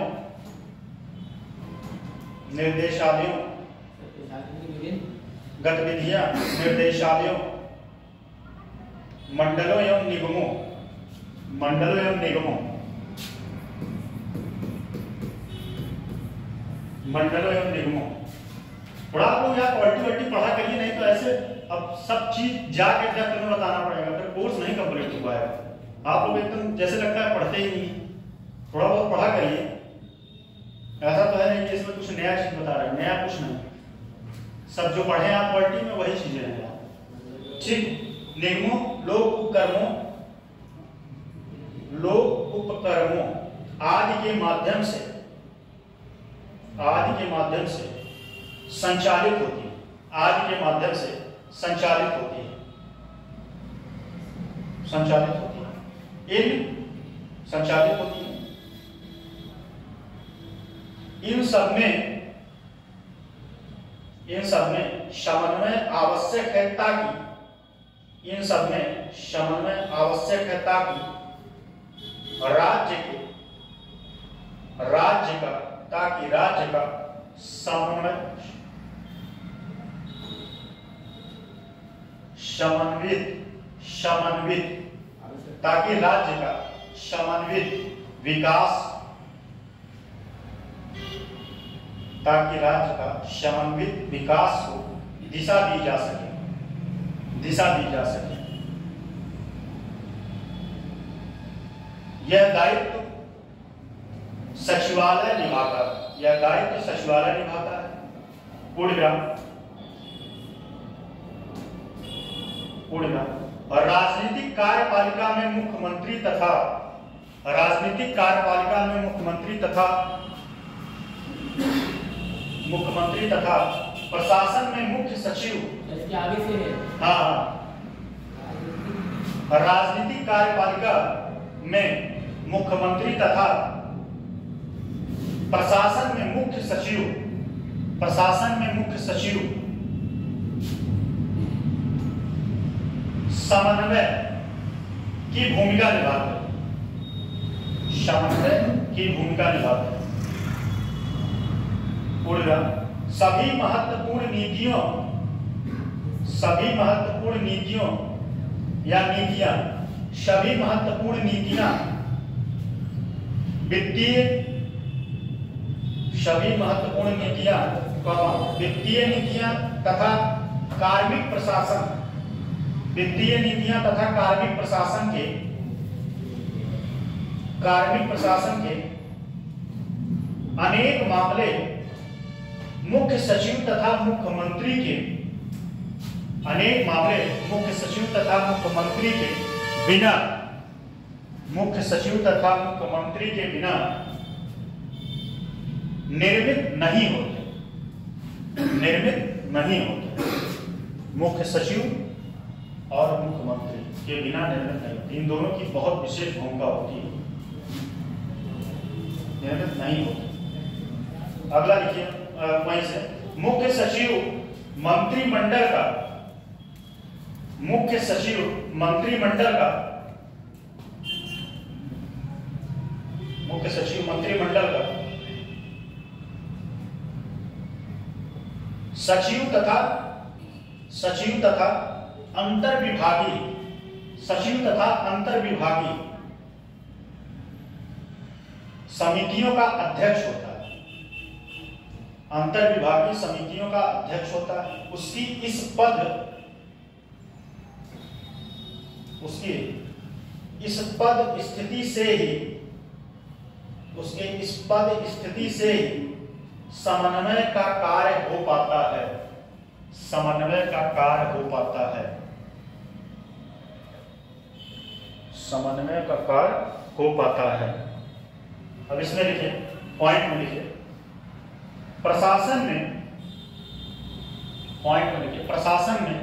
गतिविधियां निर्देशालयों मंडलों एवं निगमों, मंडलों एवं निगमों, मंडलों एवं निगमों। थोड़ा आप लोग यहाँ क्वालिटी पढ़ा करिए, नहीं तो ऐसे अब सब चीज जाके जब तुम्हें बताना पड़ेगा, फिर कोर्स नहीं कंप्लीट हुआ है। आप लोग एकदम जैसे लगता है पढ़ते ही नहीं, थोड़ा बहुत पढ़ा करिए। ऐसा तो है नहीं कि इसमें कुछ नया चीज बता रहे हैं, नया कुछ नहीं, सब जो पढ़े आप क्वालिटी में वही चीजें हैं। ठीक, निगमों, लोक उपकर्मों, लोक उपकर्मों आदि के माध्यम से, आदि के माध्यम से संचालित होती है, आदि के माध्यम से संचालित होती है, संचालित होती है, इन संचालित होती है। इन सब में समन्वय आवश्यक है ताकि, इन सब में समन्वय आवश्यक है ताकि राज्य का समन्वित ताकि राज्य का समन्वित विकास, ताकि राज्य का समन्वित विकास को दिशा दी जा सके, दिशा दी जा सके। यह दायित्व सचिवालय निभाता है, यह दायित्व सचिवालय निभाता है। पूर्णविराम, पूर्णविराम। और राजनीतिक कार्यपालिका में मुख्यमंत्री तथा, राजनीतिक कार्यपालिका में मुख्यमंत्री तथा प्रशासन में मुख्य सचिव, इसके आगे से है। हाँ, राजनीतिक कार्यपालिका में मुख्यमंत्री तथा प्रशासन में मुख्य सचिव, प्रशासन में मुख्य सचिव समन्वय की भूमिका निभाते हैं, समन्वय की भूमिका निभाते हैं। सभी महत्वपूर्ण नीतियों, सभी महत्वपूर्ण नीतियों या नीतियां, सभी महत्वपूर्ण नीतियां वित्तीय, सभी महत्वपूर्ण नीतियां, वित्तीय नीतियां तथा कार्मिक प्रशासन, वित्तीय नीतियां तथा कार्मिक प्रशासन के, कार्मिक प्रशासन के अनेक मामले मुख्य सचिव तथा मुख्यमंत्री के, अनेक मामले मुख्य सचिव तथा मुख्यमंत्री के बिना, मुख्य सचिव तथा मुख्यमंत्री के बिना निर्मित नहीं होते, निर्मित नहीं होते। मुख्य सचिव और मुख्यमंत्री के बिना निर्मित नहीं होते। इन दोनों की बहुत विशेष भूमिका होती है, निर्मित नहीं होते। अगला लिखिए वहीं से, मुख्य सचिव मंत्रिमंडल का, मुख्य सचिव मंत्रिमंडल का, मुख्य सचिव मंत्रिमंडल का सचिव तथा अंतर्विभागीय, सचिव तथा अंतर्विभागीय समितियों का अध्यक्ष होता है, अंतर्विभागीय समितियों का अध्यक्ष होता है। उसकी इस पद, उसकी इस पद स्थिति से ही, उसके इस पद स्थिति से ही समन्वय का कार्य हो पाता है, समन्वय का कार्य हो पाता है, समन्वय का कार्य हो पाता है। अब इसमें लिखिए, पॉइंट में लिखिए, प्रशासन में, पॉइंट में लिखिए, प्रशासन में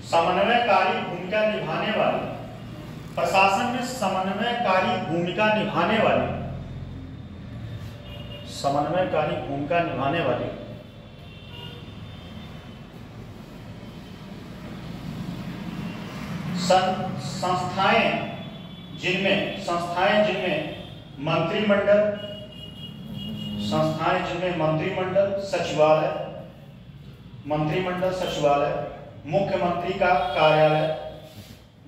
समन्वयकारी भूमिका निभाने वाली, प्रशासन में समन्वयकारी भूमिका निभाने वाली, समन्वयकारी भूमिका निभाने वाली संस्थाएं जिनमें मंत्रिमंडल, संस्थाएं जिनमें मंत्रिमंडल, सचिवालय, मंत्रिमंडल, सचिवालय मुख्यमंत्री का कार्यालय,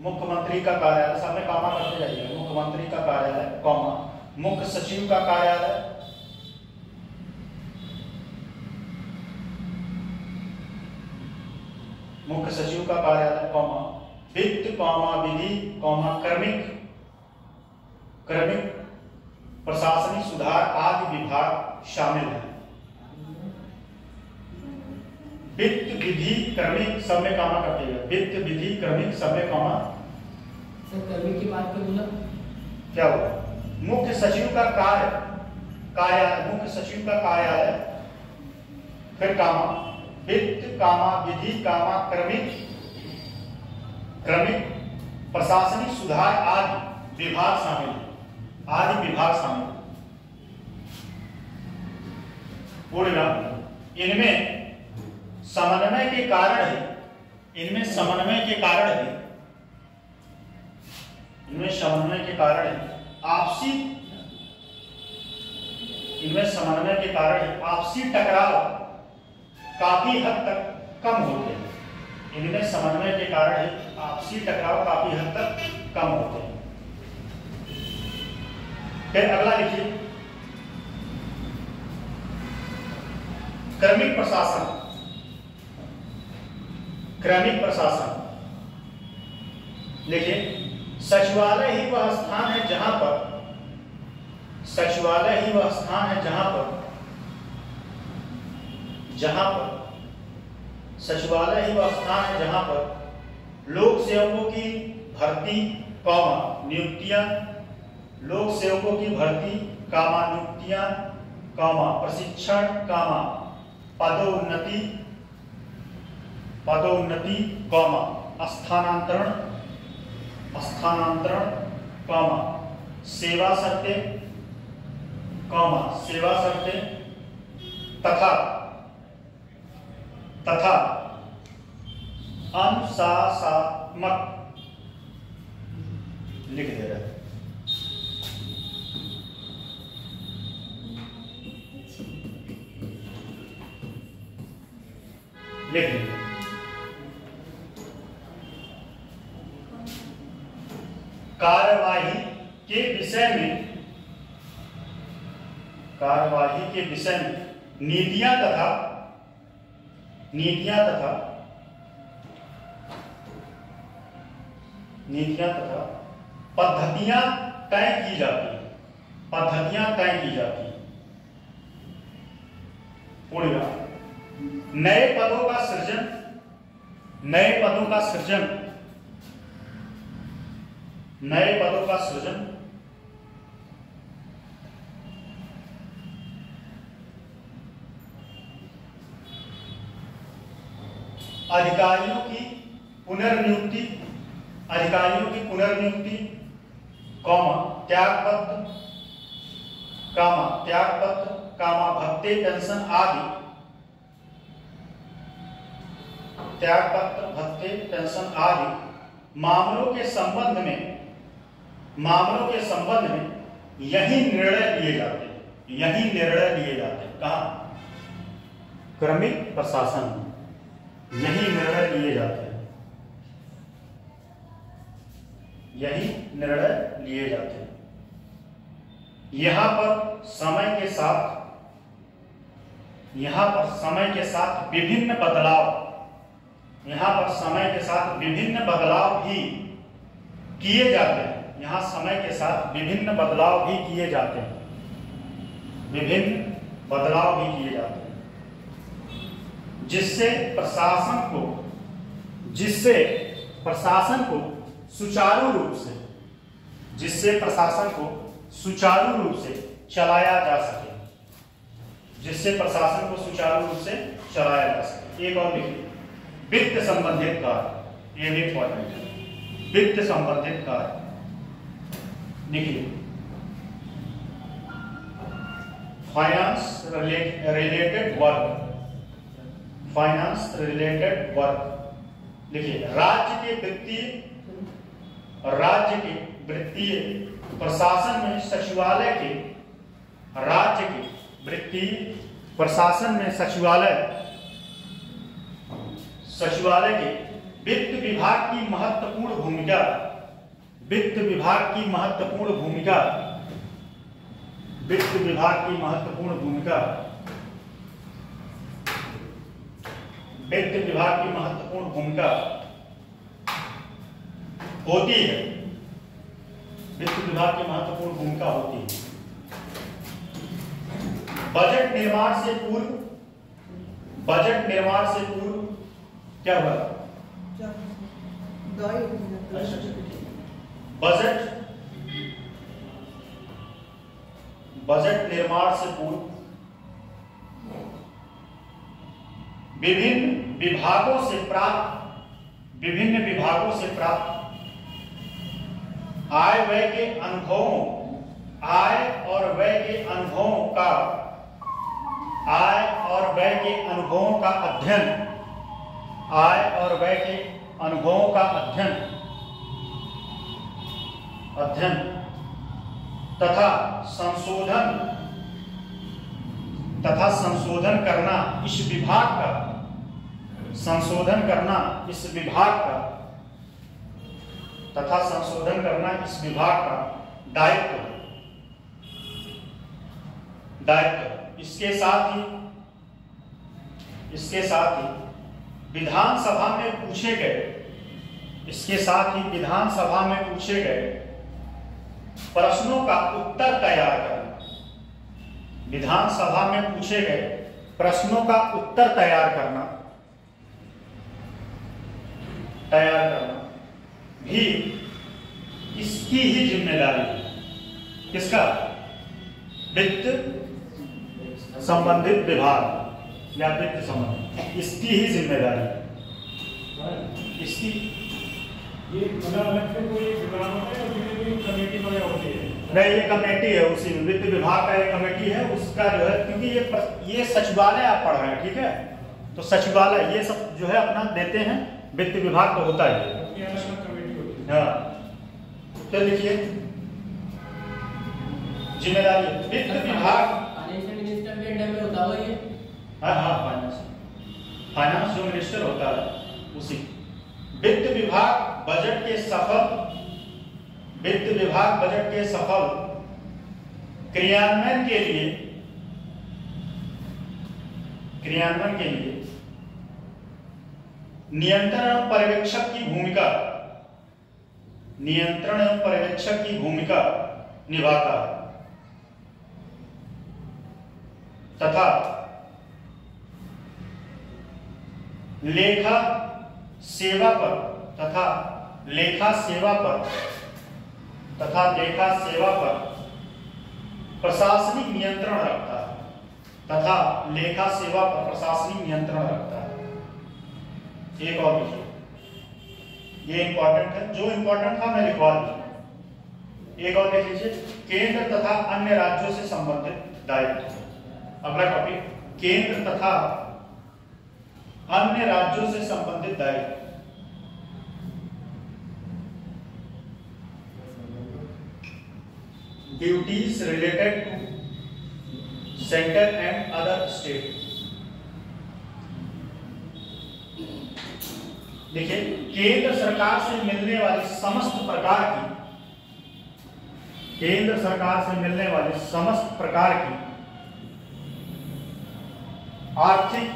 मुख्यमंत्री का कार्यालय, सब में कॉमा करते जाइए, मुख्यमंत्री का कार्यालय, कॉमा, मुख्य सचिव का कार्यालय, मुख्य सचिव का कार्यालय, कॉमा, वित्त, कॉमा, विधि, कॉमा, क्रमिक प्रशासनिक सुधार आदि विभाग शामिल हैं। वित्त, विधि, क्रमिक, सब में कॉमा करते हैं, वित्त, विधि, क्रमिक, सब में कॉमा। सर क्रमिक की बात क्यों बोला? क्या हुआ? मुख्य सचिव का कार्यालय, मुख्य सचिव का कार्यालय, फिर कामा, वित्त, कामा, विधि, कामा, क्रमिक प्रशासनिक सुधार आदि विभाग शामिल, आदि विभाग शामिल। पूर्ण इनमें समन्वय के कारण है, इनमें समन्वय के कारण है, इनमें समन्वय के कारण है आपसी, इनमें समन्वय के कारण है आपसी टकराव काफी हद तक कम होते हैं। इनमें समन्वय के कारण है आपसी टकराव काफी हद तक कम होते हैं। फिर अगला लिखिए, क्रमिक प्रशासन, क्रमिक प्रशासन लिखिए, सचिवालय ही वह स्थान है जहां पर, सचिवालय ही वह स्थान है जहां पर सचिवालय ही वह स्थान है जहां पर लोक सेवकों की भर्ती, कॉमा, नियुक्तियां, लोक सेवकों की भर्ती, कामा, नियुक्तियां, कामा, प्रशिक्षण, कामा, पदोन्नति, कामा, स्थानांतरण, कामा, सेवा शर्तें, कामा, सेवा शर्तें, तथा अनुशासनात्मक, लिख दे रहे हैं। लिख दीजिए, कार्यवाही के विषय में, कार्यवाही के विषय में नीतियां तथा पद्धतियां तय की जाती हैं, पद्धतियां तय की जाती हैं। पूर्ण नए पदों का सृजन, नए पदों का सृजन, नए पदों का सृजन, अधिकारियों की पुनर्नियुक्ति, अधिकारियों की पुनर्नियुक्ति, कॉमा, त्यागपत्र, कामा, त्यागपत्र, कामा, भत्ते, पेंशन आदि, त्यागपत्र, भत्ते, पेंशन आदि मामलों के संबंध में यही निर्णय लिए जाते हैं, यही निर्णय लिए जाते हैं। कहाँ? क्रमिक प्रशासन में यही निर्णय लिए जाते हैं, यही निर्णय लिए जाते हैं। यहां पर समय के साथ विभिन्न बदलाव, यहां पर समय के साथ विभिन्न बदलाव भी किए जाते हैं, यहां समय के साथ विभिन्न बदलाव भी किए जाते हैं, विभिन्न बदलाव भी किए जाते हैं, जिससे प्रशासन को सुचारू रूप से चलाया जा सके, जिससे प्रशासन को सुचारू रूप से चलाया जा सके। एक और लिखिए, वित्त संबंधित कार्य, ये भी इंपॉर्टेंट है, वित्त संबंधित कार्य लिखिए, finance related work, finance related work लिखिए, राज्य के वित्तीय प्रशासन में सचिवालय के, राज्य के वित्तीय प्रशासन में सचिवालय के वित्त विभाग की महत्वपूर्ण भूमिका, वित्त विभाग की महत्वपूर्ण भूमिका, वित्त विभाग की महत्वपूर्ण भूमिका, वित्त विभाग की महत्वपूर्ण भूमिका होती है, वित्त विभाग की महत्वपूर्ण भूमिका होती है। बजट निर्माण से पूर्व, बजट निर्माण से पूर्व क्या हुआ? बजट, बजट निर्माण से पूर्व विभिन्न विभागों से प्राप्त, विभिन्न विभागों से प्राप्त आय व्यय के अनुभवों, आय और व्यय के अनुभवों का, आय और व्यय के अनुभवों का अध्ययन, आय और व्यय के अनुभवों का अध्ययन, अध्ययन तथा संशोधन, तथा संशोधन करना इस विभाग का, संशोधन करना इस विभाग का, तथा संशोधन करना इस विभाग का दायित्व, दायित्व। इसके साथ ही, इसके साथ ही विधानसभा में पूछे गए, इसके साथ ही विधानसभा में पूछे गए प्रश्नों का उत्तर तैयार करना, विधानसभा में पूछे गए प्रश्नों का उत्तर तैयार करना, तैयार करना भी इसकी ही जिम्मेदारी है। किसका? वित्त संबंधित विभाग या वित्त संबंधित, इसकी ही जिम्मेदारी है, इसकी। ये अलग से कोई विभाग होता है या कोई कमेटी वगैरह होती है? नहीं, ये कमेटी है, उसी में वित्त विभाग का एक कमेटी है, उसका जो है, क्योंकि ये सचिवालय आप पढ़ रहे हैं, ठीक है, तो सचिवालय ये सब जो है अपना देते हैं, वित्त विभाग तो होता है। हाँ, तो लिखिए जिम्मेदारी वित्त विभाग, फाइनेंशियल मिनिस्टर के अंडर में होता होगा ये। हाँ हाँ, फाइनेंस, फाइनेंस जो मिनिस्टर होता है उसी। वित्त विभाग बजट के सफल, वित्त विभाग बजट के सफल क्रियान्वयन के लिए, क्रियान्वयन के लिए नियंत्रण पर्यवेक्षक की भूमिका, नियंत्रण पर्यवेक्षक की भूमिका निभाता है तथा लेखा सेवा पर, तथा लेखा सेवा पर, तथा लेखा सेवा पर प्रशासनिक नियंत्रण रखता है, तथा लेखा सेवा पर प्रशासनिक नियंत्रण रखता है। एक और लिखिए, ये इंपॉर्टेंट है, जो इंपॉर्टेंट था मैं लिखवा दूं। एक और लिख लीजिए, केंद्र तथा अन्य राज्यों से संबंधित दायित्व। अगला टॉपिक, केंद्र तथा अन्य राज्यों से संबंधित दायित्व। Duties related to centre and other state. देखिए, केंद्र सरकार से मिलने वाली समस्त प्रकार की, केंद्र सरकार से मिलने वाली समस्त प्रकार की आर्थिक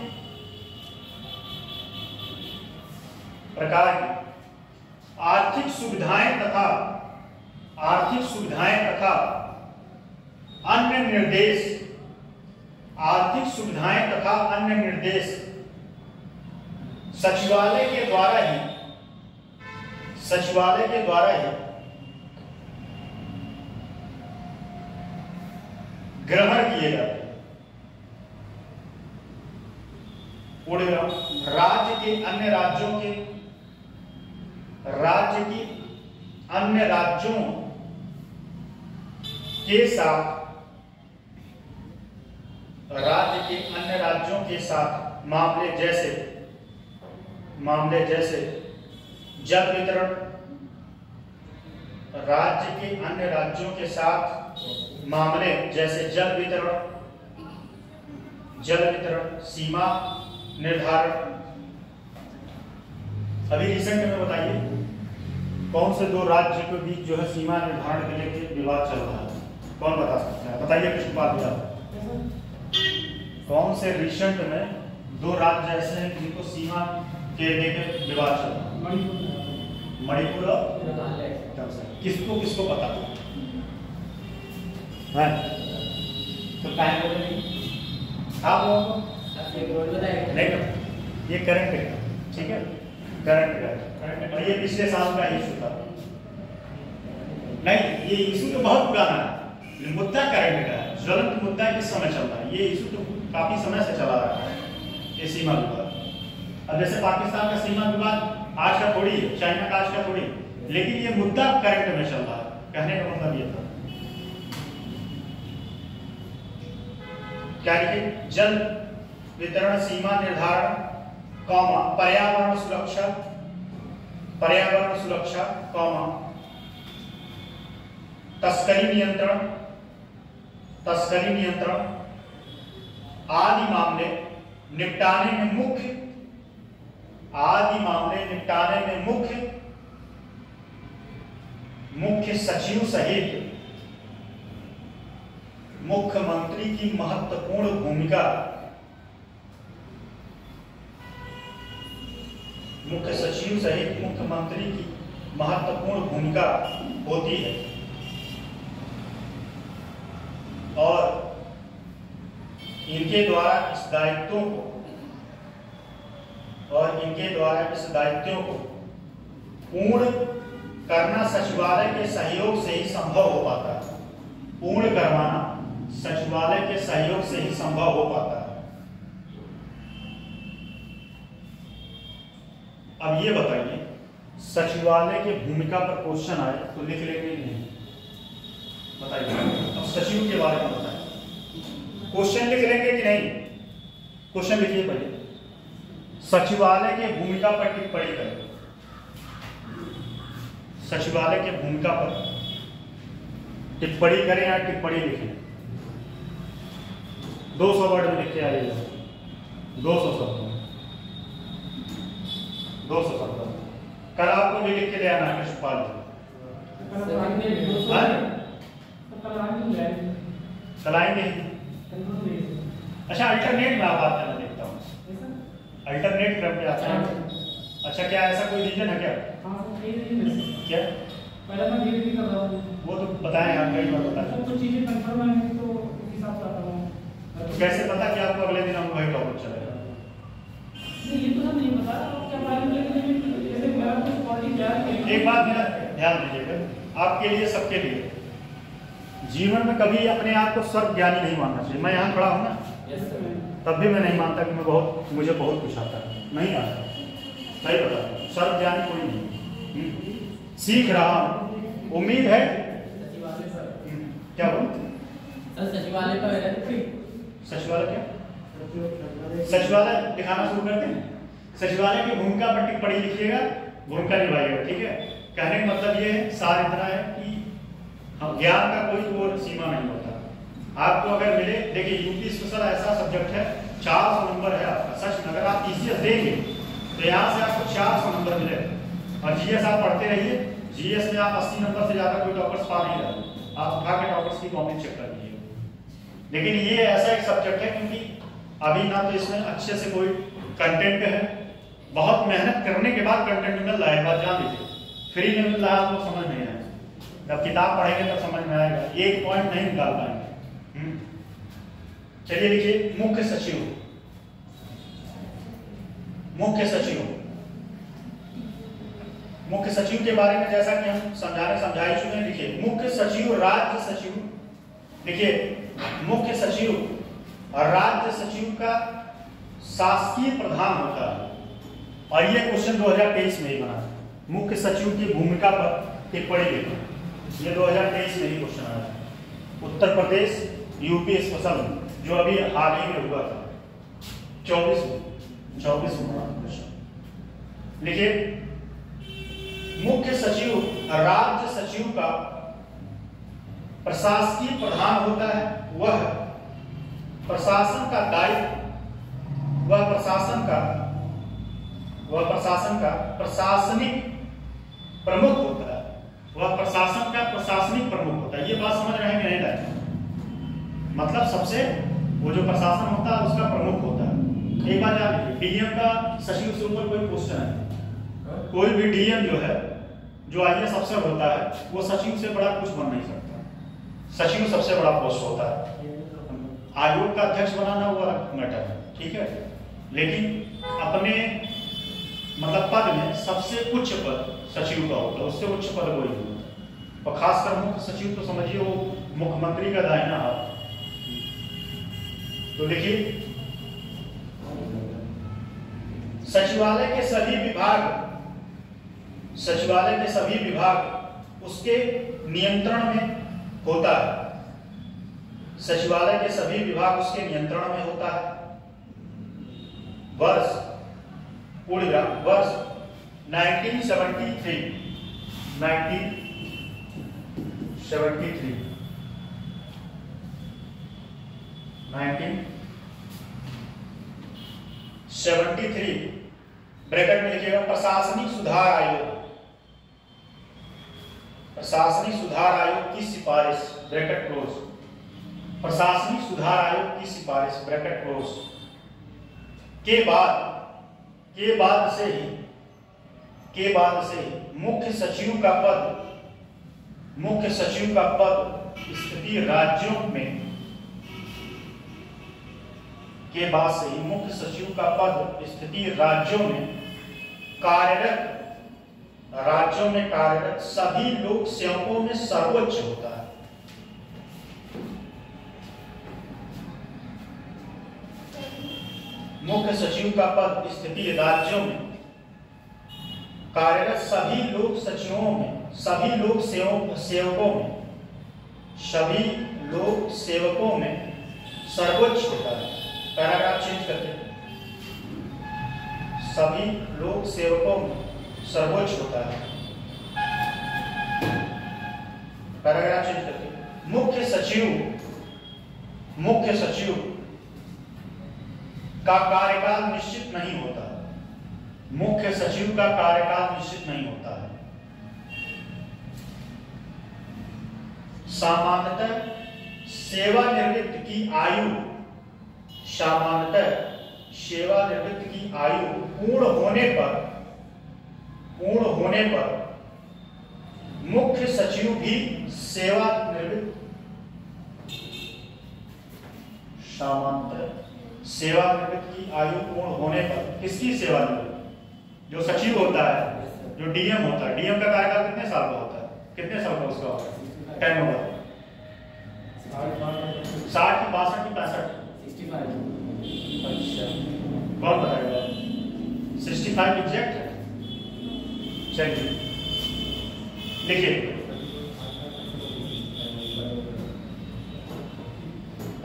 प्रकार की आर्थिक सुविधाएं तथा, आर्थिक सुविधाएं तथा अन्य निर्देश, आर्थिक सुविधाएं तथा अन्य निर्देश सचिवालय के द्वारा ही, सचिवालय के द्वारा ही ग्रहण किए जाते हैं। राज्य के अन्य राज्यों के, राज्य की अन्य राज्यों के साथ, राज्य के अन्य राज्यों के साथ मामले जैसे जल वितरण, राज्य के अन्य राज्यों के साथ मामले जैसे जल वितरण, सीमा निर्धारण, अभी रिसेंट में बताइए कौन से दो राज्य के बीच जो है सीमा निर्धारण के लेके विवाद चल रहा है? कौन बता सकता है? बताइए कृष्णपाल भैया। कौन से रिसेंट में दो राज्य ऐसे हैं जिनको सीमा के लेके विवाद चल रहा है? मणिपुर और किसको किसको पता है? तो टाइम आप लोगों को नहीं, ये करंट है, ठीक है, करंट है और ये पिछले साल का इशू था। नहीं, ये इशू तो बहुत पुराना है, मुद्दा करंट का है, ज्वलंत मुद्दा किस समय चल रहा है? ये इशू तो काफी समय से चला रहा है, ये सीमा विवाद। अब जैसे पाकिस्तान का सीमा विवाद आज का थोड़ी है, चाइना का आज का थोड़ी, लेकिन ये मुद्दा करंट में चल रहा है। कहने का मतलब ये था क्या लिखे? जल वितरण सीमा निर्धारण, पर्यावरण सुरक्षा, तस्करी नियंत्रण आदि मामले निपटाने में मुख्य सचिव सहित मुख्यमंत्री की महत्वपूर्ण भूमिका, मुख्य सचिव सहित मुख्यमंत्री की महत्वपूर्ण भूमिका होती है और इनके द्वारा इस दायित्वों को पूर्ण करना सचिवालय के सहयोग से ही संभव हो पाता है। पूर्ण करवाना सचिवालय के सहयोग से ही संभव हो पाता है। अब ये बताइए, सचिवालय की भूमिका पर क्वेश्चन आए तो लिख लेंगे नहीं? बताइए, अब सचिव के बारे में बताइए, क्वेश्चन लिख लेंगे कि नहीं? क्वेश्चन लिखिए पहले, सचिवालय की भूमिका पर टिप्पणी करें। सचिवालय की भूमिका पर टिप्पणी करें या टिप्पणी लिखें? 200 वर्ड में लिख के आइएगा, 200 शब्द। कल आपको भी लिख के ले आना है कृष्णपाल जी। चलाएंगे। अच्छा, अल्टरनेट में आप आते हैं, देखता हूँ अल्टरनेट क्रम पे आते हैं। अच्छा, क्या ऐसा कोई रीजन है क्या? क्या पहले मैं धीरे कर रहा हूँ, वो तो बताएं आप, कई बार बताएं। तो चीजें कंफर्म है तो उस हिसाब से आता हूँ। तो कैसे पता कि आपको अगले दिन हम वही टॉपिक चलेगा? नहीं, ये तो सब नहीं पता क्या बारे में, जैसे मेरा कुछ पॉलिसी तैयार किया। एक बात मेरा ध्यान दीजिएगा, आपके लिए, सबके लिए, जीवन में कभी अपने आप को सर्व ज्ञानी नहीं मानना चाहिए। मैं यहाँ खड़ा हूँ ना, तब भी मैं नहीं मानता कि मुझे बहुत कुछ आता है, नहीं आता। सही बता, सर्व ज्ञानी कोई नहीं। सीख रहा हूँ, उम्मीद है। क्या बोल? सचिवालय का सचिवालय क्या? सचिवालय दिखाना शुरू करते हैं। सचिवालय की भूमिका पर टिप्पणी लिखिएगा, भूमिका निभाइएगा, ठीक है? कहने का मतलब ये है, सार इतना है कि हम ज्ञान का कोई और सीमा नहीं होता। आपको अगर मिले, देखिए यूपी स्पेशल ऐसा सब्जेक्ट है, 400 नंबर है आपका। सच में अगर आप जीएस देंगे तो यहाँ से आपको 400 नंबर मिले। और जीएस आप पढ़ते रहिए, जीएस में आप 80 नंबर से ज्यादा कोई टॉपर्स पा नहीं रहे। आप उठा के टॉपर्स की कॉपी चेक कर लीजिए। लेकिन ये ऐसा एक सब्जेक्ट है क्योंकि अभी ना तो इसमें अच्छे से कोई कंटेंट है, बहुत मेहनत करने के बाद कंटेंट मिल रहा है, बात जान लीजिए। फ्री में मिल रहा है, आपको समझ नहीं आएगा। जब किताब पढ़ेंगे तब समझ में आएगा, एक पॉइंट नहीं निकाल पाएंगे। चलिए लिखिए, मुख्य सचिव। मुख्य सचिव के बारे में जैसा कि हम समझाए चुके, लिखिए मुख्य सचिव, राज्य सचिव। देखिए, मुख्य सचिव और राज्य सचिव का शासकीय प्रधान होता है। और ये क्वेश्चन 2023 में ही बना। मुख्य सचिव की भूमिका पर टिप्पणी लिखो, ये 2023 में ही क्वेश्चन आया। उत्तर प्रदेश यूपी स्पेशल जो अभी हाल ही में हुआ था, 24 में लिखिए, मुख्य सचिव राज्य सचिव का प्रशासकीय प्रधान होता है। वह प्रशासन का वह प्रशासन का प्रशासनिक प्रमुख होता है। वह प्रशासन का प्रशासनिक प्रमुख होता है। ये बात समझ रहे हैं कि नहीं लाए? मतलब सबसे वो जो प्रशासन होता है उसका प्रमुख होता है। एक बात याद रखिए, डीएम का सचिव से ऊपर कोई क्वेश्चन है, कोई भी डीएम जो है, जो आईएएस अफसर होता है, वो सचिव से बड़ा कुछ बन नहीं सकता। सचिव सबसे बड़ा पोस्ट होता है। आयोग का अध्यक्ष बनाना वो मैटर है, ठीक है, लेकिन अपने मतलब पद में सबसे उच्च पद सचिव का होता है, उससे उच्च पद कोई नहीं होता। और खासकर मुख्य सचिव तो समझिए वो मुख्यमंत्री का दाहिना हाथ। तो देखिए, सचिवालय के सभी विभाग उसके नियंत्रण में होता है। सचिवालय के सभी विभाग उसके नियंत्रण में होता है। वर्ष 1973 ब्रैकेट में लिखिएगा प्रशासनिक सुधार आयोग की सिफारिश, ब्रैकेट क्लोज। प्रशासनिक सुधार आयोग की सिफारिश, ब्रैकेट क्लोज के बाद से ही मुख्य सचिव का पद स्थिति राज्यों में कार्यरत सभी लोक सेवकों में सर्वोच्च होता है। मुख्य सचिव का पद स्थिति राज्यों में कार्यरत सभी लोक सेवकों में सर्वोच्च होता है। पैराग्राफ चेंज करते हैं, सभी लोक सेवकों में सर्वोच्च होता है। पैराग्राफ चेंज करते हैं, मुख्य सचिव का कार्यकाल निश्चित नहीं होता है। मुख्य सचिव का कार्यकाल निश्चित नहीं होता है। सामान्यतः सेवानिवृत्त की आयु पूर्ण होने पर मुख्य सचिव भी सेवानिवृत्त की आयु पूर्ण होने पर, किसकी सेवानिवृत्त? जो सचिव होता है, जो डीएम होता है, डीएम का कार्यकाल कितने साल का होता है? कितने साल का उसका होता है? टाइम होगा 60 की 62 की 65? 65। अच्छा, कौन बताएगा? 65 एग्जैक्ट है। चलिए देखिए,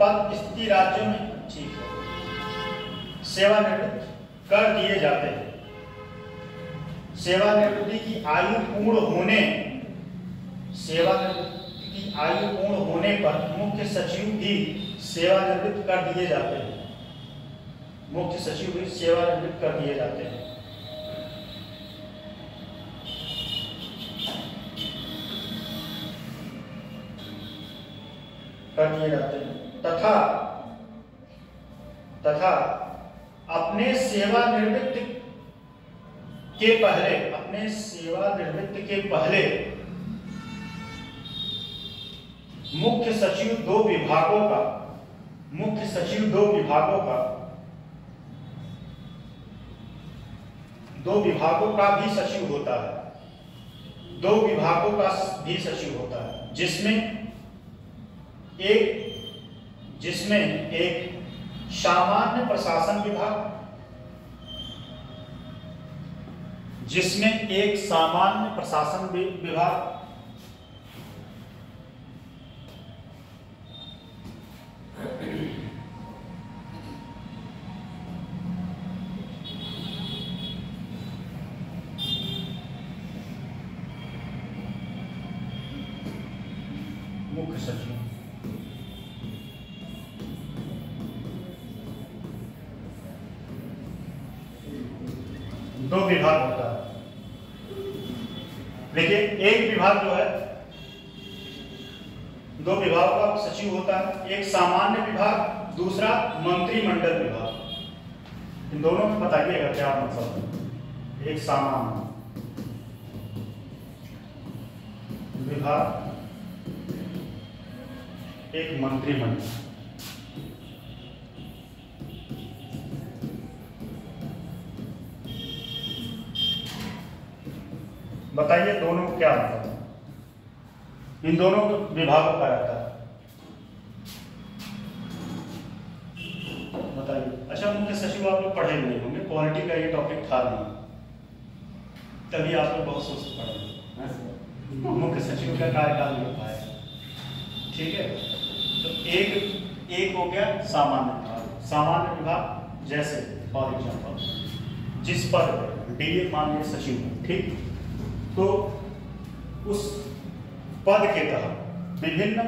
पद स्थिति राज्यों में, ठीक है, सेवानिवृत्त कर दिए जाते हैं। सेवानिवृत्ति की आयु पूर्ण होने पर मुख्य सचिव भी सेवानिवृत्त कर दिए जाते हैं। मुख्य सचिव भी सेवानिवृत्त कर दिए जाते हैं। तथा अपने सेवानिवृत्त के पहले मुख्य सचिव दो विभागों का भी सचिव होता है। 2 विभागों का भी सचिव होता है, जिसमें एक सामान्य प्रशासन विभाग, मुख्य सचिव, दो देखिए एक विभाग जो है, दो विभागों का सचिव होता है, एक सामान्य विभाग, दूसरा मंत्रिमंडल विभाग। इन दोनों में बताइएगा क्या मतलब है। एक सामान्य विभाग, एक मंत्रिमंडल। बताइए दोनों को क्या मतलब है। इन दोनों विभागों का रहता है, बताइए। अच्छा, मुख्य सचिव आप लोग पढ़े हुए होंगे, पॉलिटी का ये टॉपिक था नहीं, तभी आप लोग बहुत सोच पढ़े। मुख्य सचिव का कार्यकाल होता है, ठीक है। तो एक हो गया सामान्य विभाग। सामान्य विभाग जैसे फॉर एग्जाम्पल जिस पद डीए मान लीजिए सचिव, ठीक, तो उस पद के तहत विभिन्न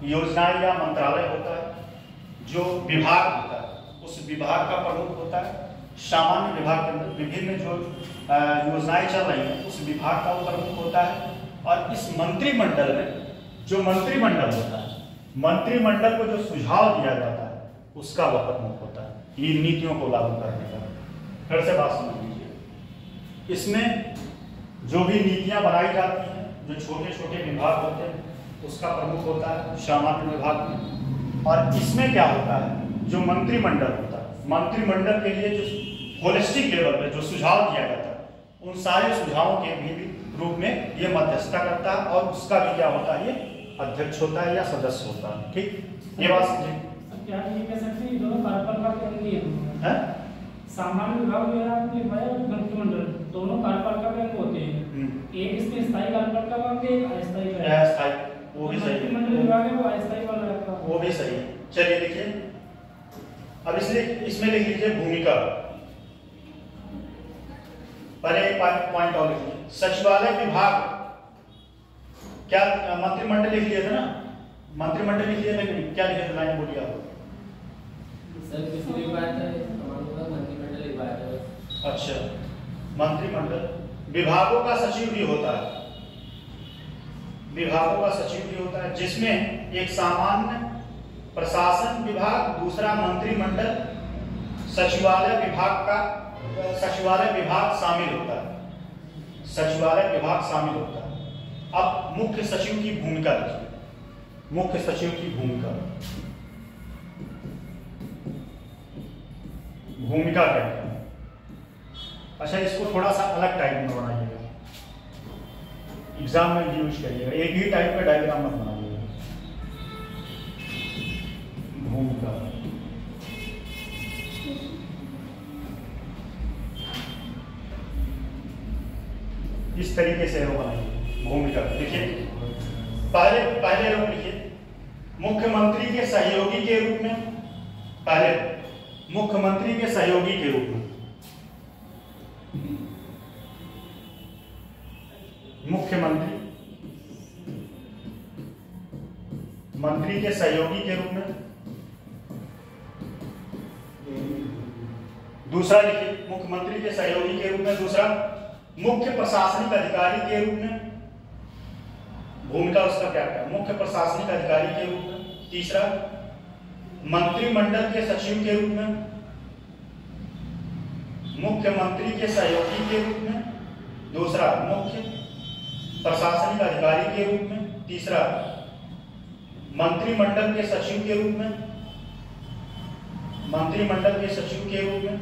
योजनाएं या मंत्रालय होता है, जो विभाग होता है उस विभाग का प्रमुख होता है। सामान्य विभाग के अंदर विभिन्न जो योजनाएं चल रही हैं उस विभाग का वो प्रमुख होता है। और इस मंत्रिमंडल में जो मंत्रिमंडल होता है, मंत्रिमंडल को जो सुझाव दिया जाता है उसका वह प्रमुख होता है, ये नीतियों को लागू करने का। फिर से बात समझ लीजिए, इसमें जो भी नीतियां बनाई जाती हैं, जो छोटे छोटे विभाग होते हैं उसका प्रमुख होता है सामान्य विभाग में। और इसमें क्या होता है, जो मंत्रिमंडल होता है, मंत्रिमंडल के लिए जो होलिस्टिक लेवल पे जो सुझाव दिया जाता है उन सारे सुझावों के भी रूप में ये मध्यस्थता करता है, और उसका भी क्या होता है, ये अध्यक्ष होता है या सदस्य होता है, ठीक। ये बात समझिए। क्या ये कह सकते हैं दोनों कार्यपालिका के अंग हैं? सामान्य विभाग जो है आपने बताया, मंत्रिमंडल, दोनों कार्यपालिका के अंग होते हैं। एक इसमें स्थायी कार्यपालिका का अंग है, एक अस्थायी का। अस्थायी, वो भी सही है। मंत्रिमंडल विभाग है वो अस्थायी वाला है, वो भी सही है। चलिए लिखिए, अब इसलिए इसमें लिख लीजिए भूमिका। पहले एक पॉइंट और लिखिए, सचिवालय विभाग, क्या मंत्रिमंडल लिख लिया था ना, मंत्रिमंडल लिख लिया था कि क्या लिखे थे, लाइन बोलिए आप। सर किसी भी बात है मंत्रिमंडल एक बात है। अच्छा, मंत्रिमंडल विभागों का सचिव भी होता है, विभागों का सचिव भी होता है, जिसमें एक सामान्य प्रशासन विभाग, दूसरा मंत्रिमंडल, सचिवालय विभाग का सचिवालय विभाग शामिल होता है, सचिवालय विभाग शामिल होता है। अब मुख्य सचिव की भूमिका देखिए, मुख्य सचिव की भूमिका, भूमिका क्या है। अच्छा, इसको थोड़ा सा अलग टाइप में बनाइएगा, एग्जाम में यूज करिएगा, एक ही टाइप का डायग्राम मत बनाइएगा। भूमिका, इस तरीके से वो बनाइए भूमिका। देखिए पहले लोग लिखिए, मुख्यमंत्री के सहयोगी के रूप में, पहले मुख्यमंत्री के सहयोगी के रूप में, मुख्यमंत्री मंत्री के सहयोगी के रूप में। दूसरा लिखिए, मुख्यमंत्री के सहयोगी के रूप में। दूसरा, मुख्य प्रशासनिक अधिकारी के रूप में, भूमिका उसका क्या है, मुख्य प्रशासनिक अधिकारी के रूप में। तीसरा, मंत्रिमंडल के सचिव के रूप में, मुख्यमंत्री के सहयोगी के रूप में। दूसरा, मुख्य प्रशासनिक अधिकारी के रूप में। तीसरा, मंत्रिमंडल के सचिव के रूप में, मंत्रिमंडल के सचिव के रूप में।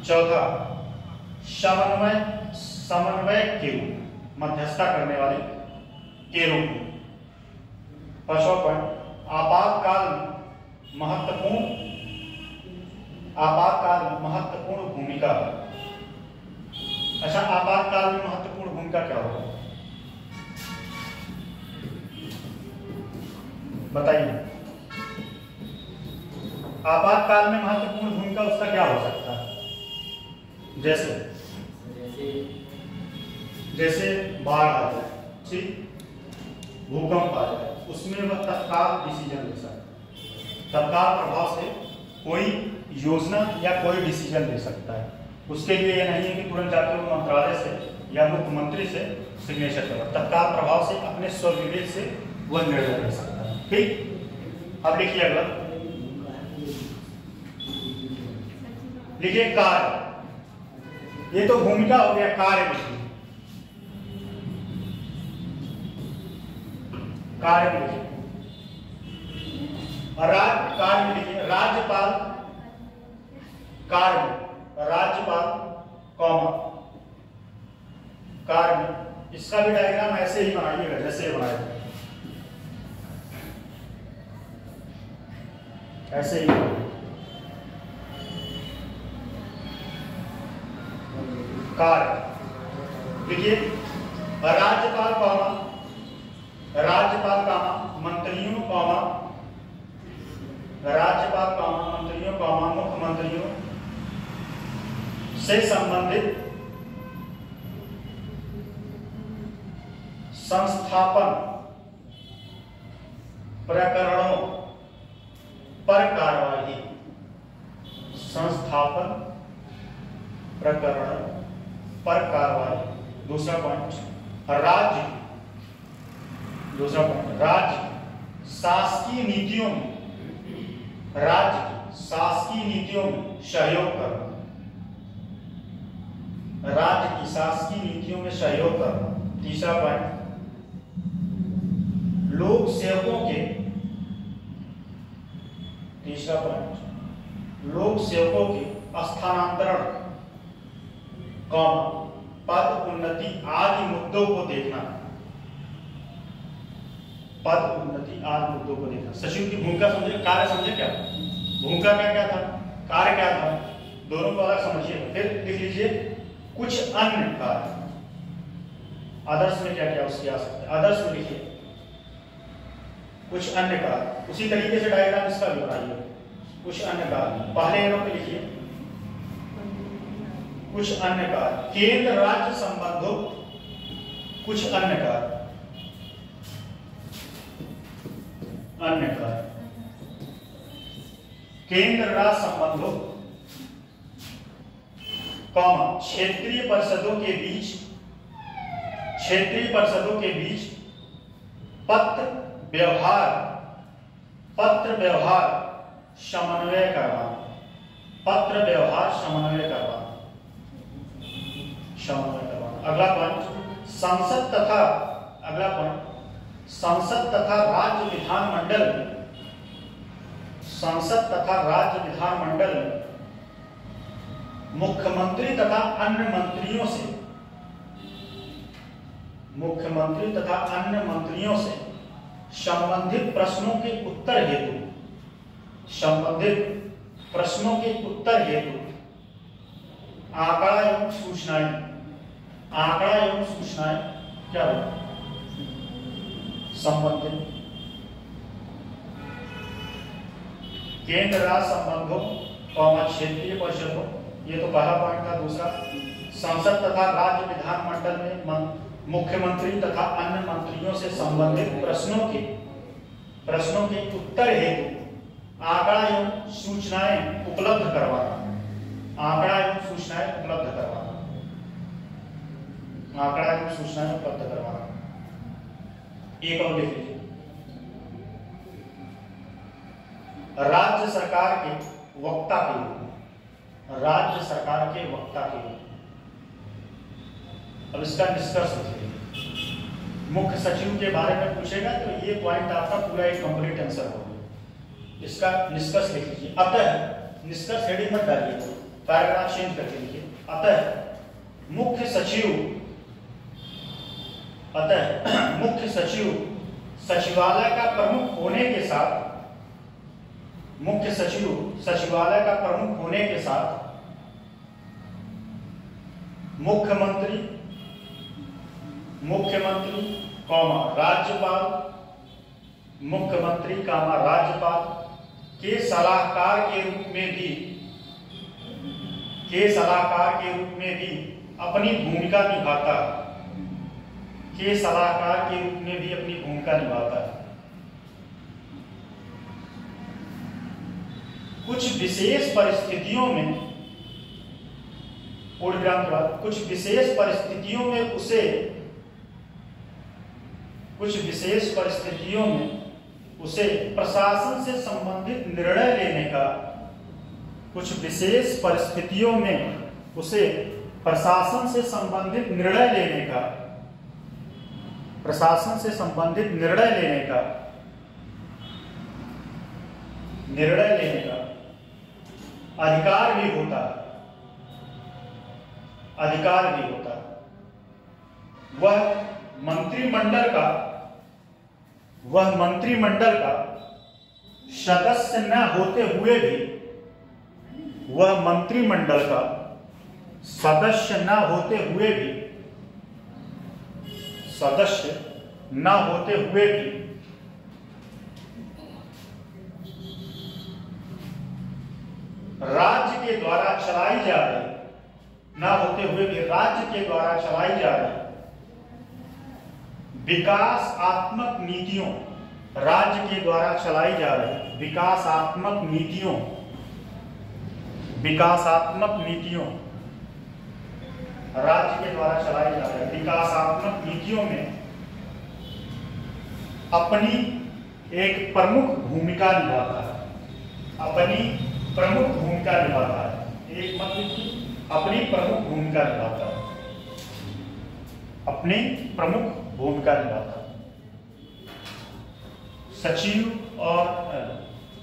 चौथा, समन्वयक के रूप में, मध्यस्थता करने वाले के रूप में। पांचवा पॉइंट, आपातकाल महत्वपूर्ण भूमिका। अच्छा, आपातकाल में महत्वपूर्ण भूमिका क्या होगा, बताइए। आपातकाल में महत्वपूर्ण भूमिका उसका क्या हो सकता है, जैसे बाढ़ आ जाए, ठीक, भूकंप आ जाए, उसमें वह तत्काल डिसीजन ले सकता है, तत्काल प्रभाव से कोई योजना या कोई डिसीजन ले सकता है। उसके लिए यह नहीं है कि तुरंत जाकर वो मंत्रालय से या मुख्यमंत्री से सिग्नेचर करवा, तत्काल प्रभाव से अपने स्वविवेक से वह निर्णय ले सकता है। ठीक, अब लिखिए अगला, लिखिए कार्य। ये तो भूमिका हो गया, कार्य लिखिए, कार्य लिखिए। कार्य लिखिए, राज्यपाल कार्य, राज्यपाल कॉमा कार्य। इसका भी डायग्राम ऐसे ही बनाइएगा जैसे बनाया, ऐसे ही कार्य लिखिए। राज्यपाल कॉमा, राज्यपाल कॉमा मंत्रियों कॉमा, राज्यपाल कॉमा मंत्रियों कॉमा मुख्यमंत्रियों से संबंधित संस्थापन प्रकरणों पर कार्यवाही, संस्थापन प्रकरण पर कार्यवाही। दूसरा पॉइंट, राज्य, दूसरा पॉइंट, राज्य शासकीय नीतियों में, राज्य शासकीय नीतियों में सहयोग करना, राज्य की शासकीय नीतियों में सहयोग करना। तीसरा पॉइंट, लोक सेवकों के, तीसरा पॉइंट, लोक सेवकों के स्थानांतरण कौन पद उन्नति आदि मुद्दों को देखना, पद उन्नति आदि मुद्दों को देखना। सचिव की भूमिका समझे, कार्य समझे, क्या भूमिका क्या क्या था, कार्य क्या था, दोनों को अलग समझिए। फिर लिख लीजिए कुछ अन्य कार्य, आदर्श में क्या क्या उसकी आ सकते हैं, आदर्श में लिखिए कुछ अन्य कार्य। उसी तरीके से डायग्राम इसका भी बनाइए, कुछ अन्य कार्य। पहले एरो पे लिखिए कुछ अन्य कार्य, केंद्र राज्य संबंधों, कुछ अन्य कार्य, अन्य कार्य, केंद्र राज्य संबंधों कॉमा क्षेत्रीय परिषदों के बीच, क्षेत्रीय परिषदों के बीच पत्र व्यवहार, पत्र व्यवहार समन्वय करवाना, पत्र व्यवहार समन्वय करवाना, समन्वय करवाना। अगला पॉइंट, संसद तथा, अगला पॉइंट, संसद तथा राज्य विधानमंडल में, संसद तथा राज्य विधानमंडल में मुख्यमंत्री तथा अन्य मंत्रियों से, मुख्यमंत्री तथा अन्य मंत्रियों से संबंधित प्रश्नों के उत्तर हेतु, संबंधित प्रश्नों के उत्तर हेतु आंकड़ा एवं सूचनाएं, आंकड़ा एवं सूचनाएं क्या होगा, संबंधित केंद्र राज्य संबंधों कौमा क्षेत्रीय परिषदों, ये तो पहला पॉइंट था। दूसरा, संसद तथा राज्य विधानमंडल में मुख्यमंत्री तथा अन्य मंत्रियों से संबंधित प्रश्नों के उत्तर हेतु आंकड़ा एवं सूचनाएं उपलब्ध करवाना, आंकड़ा एवं सूचनाएं उपलब्ध करवाना, आंकड़ा एवं सूचनाएं उपलब्ध करवाना। एक और लिख लीजिए, राज्य सरकार के वक्ता के रूप में, राज्य सरकार के वक्ता के रूप में। अब इसका निष्कर्ष लिखिए, मुख्य सचिव के बारे में पूछेगा तो ये पॉइंट आपका पूरा एक कंप्लीट आंसर होगा। इसका निष्कर्ष लिख लीजिए। अतः, निष्कर्ष हेडिंग मत डालिए, पैराग्राफ चेंज करके लिखिए। अतः मुख्य सचिव, अतः मुख्य सचिव सचिवालय का प्रमुख होने के साथ, मुख्य सचिव सचिवालय का प्रमुख होने के साथ मुख्यमंत्री, मुख्यमंत्री कौमा राज्यपाल, मुख्यमंत्री कौमा राज्यपाल के सलाहकार के रूप में भी, के सलाहकार के रूप में भी अपनी भूमिका निभाता, के सलाहकार के रूप में भी अपनी भूमिका निभाता है। कुछ विशेष परिस्थितियों में, पूर्ण विराम के बाद कुछ विशेष परिस्थितियों में उसे प्रशासन से संबंधित निर्णय लेने का प्रशासन से संबंधित निर्णय लेने का अधिकार भी होता है। वह मंत्रिमंडल का सदस्य न होते हुए भी राज्य के द्वारा चलाई जा रही विकासात्मक नीतियों में अपनी एक प्रमुख भूमिका निभाता है।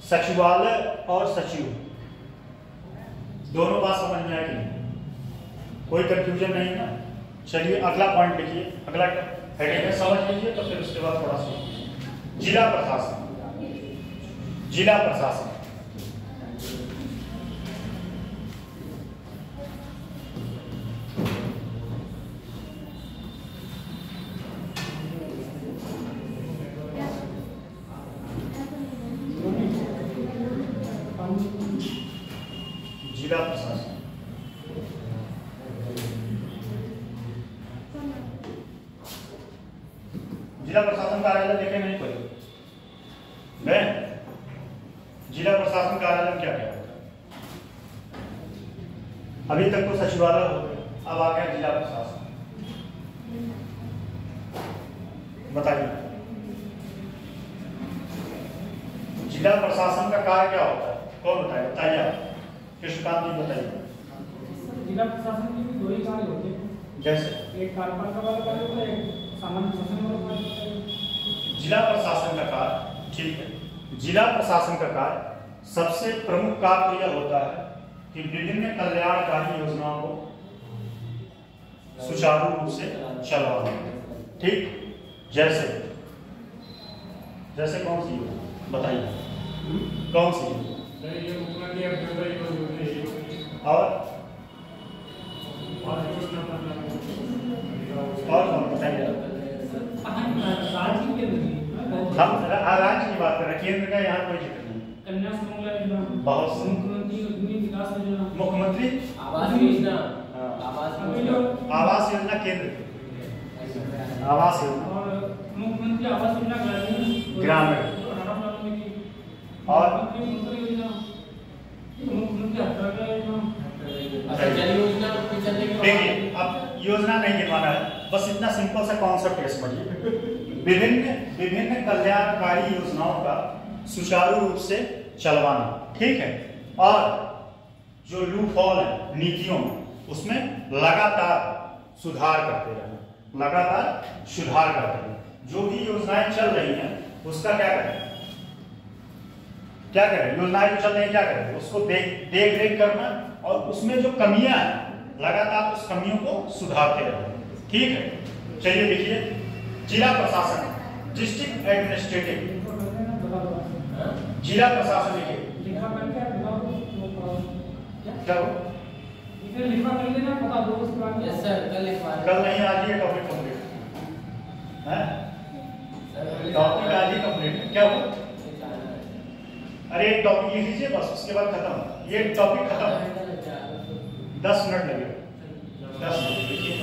सचिवालय और सचिव दोनों बात समझ में आएगी, कोई कंफ्यूजन नहीं ना। चलिए अगला पॉइंट लिखिए, अगला हेडिंग में समझ लीजिए, तो फिर उसके बाद थोड़ा सा जिला प्रशासन। जिला प्रशासन कार्यालय देखे नहीं कोई? जिला प्रशासन कार्यालय क्या क्या होता है? अभी तक तो सचिवालय हो गए, अब आ गया जिला प्रशासन। बताइए जिला प्रशासन का कार्य क्या होता है? कौन बताइए आप? कृष्णकांत जी बताइए। जिला प्रशासन के भी दो ही कार्य होते हैं, जैसे एक कार्यपालिका वाला कार्य होता है, एक सामान्य शासन वाला कार्य होता है। जिला प्रशासन का कार्य, ठीक है, जिला प्रशासन का कार्य सबसे प्रमुख कार्य यह होता है कि विभिन्न कल्याणकारी योजनाओं को सुचारू रूप से चलवाना। ठीक, जैसे कौन सी योजना बताइए, कौन सी और कौन बताइए? हम राज्य की बात कर रहे हैं, केंद्र का यहाँ कोई जिक्र नहीं। कन्या सुमंगला योजना, बहुत मुख्यमंत्री विकास योजना, मुख्यमंत्री आवास योजना, आवास योजना केंद्र, आवास योजना और मुख्यमंत्री आवास योजना ग्रामीण और मुख्यमंत्री योजना, मुख्यमंत्री हथकरघा योजना। देखिए अब योजना नहीं गिनवाना है, बस इतना सिंपल सा कॉन्सेप्ट है, समझिए। विभिन्न कल्याणकारी योजनाओं का सुचारू रूप से चलवाना, ठीक है। और जो लूपहॉल है नीतियों में, उसमें लगातार सुधार करते रहना, जो भी योजनाएं चल रही हैं उसका क्या करें, योजनाएं जो चल रही हैं क्या करें, उसको देख रेख करना और उसमें जो कमियां हैं लगातार उस कमियों को सुधारते रहना, ठीक है। चलिए देखिए जिला प्रशासन, डिस्ट्रिक्ट एडमिनिस्ट्रेटिव, जिला प्रशासन लिखिए क्या हो? कल नहीं, आज ही टॉपिक कंप्लीट है, टॉपिक आज ही कंप्लीट है। क्या हो? अरे एक टॉपिक लिख लीजिए बस, उसके बाद खत्म, ये टॉपिक खत्म, 10 मिनट लगेगा, 10 मिनट लिखिए।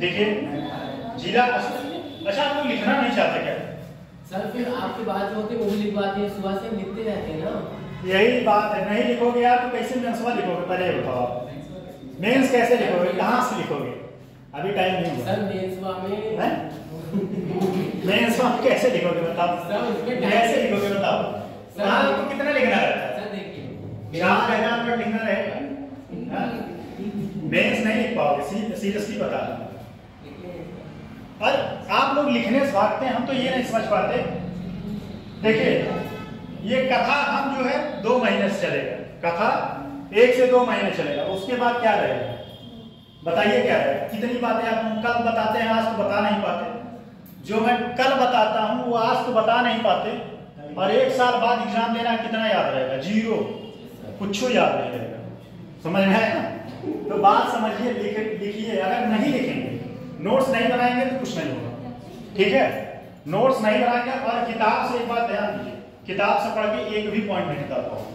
देखिए जिला, अच्छा आप लोग लिखना नहीं चाहते क्या? सर फिर आपकी बात जो होती है वो भी लिखवाती है, सुबह से हम लिखते रहते हैं ना। यही बात है, नहीं लिखोगे यार तो कैसे मेंसवा लिखोगे? पहले ये बताओ आप, मेंस कैसे लिखोगे, कहाँ से लिखोगे? अभी टाइम नहीं हुआ सर मेंसवा में मेंसवा में कैसे लिखोगे बताओ? सर उसमें कैसे लिखोगे बताओ? सर आपको कितना लिखना रहता है? सर देखिए 4000 वर्ड लिखना रहेगा, मेंस नहीं लिख पाओगे, सीरियसली बता रहा हूं। और आप लोग लिखने से भागते हैं, हम तो ये नहीं समझ पाते। देखिए ये कथा हम जो है 2 महीने से चलेगा, कथा 1 से 2 महीने चलेगा, उसके बाद क्या रहेगा बताइए? क्या रहेगा? कितनी बातें आप कल बताते हैं, आज तो बता नहीं पाते। जो मैं कल बताता हूं वो आज तो बता नहीं पाते, और 1 साल बाद एग्जाम देना कितना याद रहेगा? 0, कुछ याद नहीं रहेगा। समझ में आया? तो बात समझिए, लिखिए। अगर नहीं लिखेंगे, नोट्स नहीं बनाएंगे तो कुछ नहीं होगा, ठीक है? नोट्स नहीं बनाएंगे, और किताब से एक बात ध्यान दीजिए, किताब से पढ़ के एक भी पॉइंट नहीं निकाल पाओगे।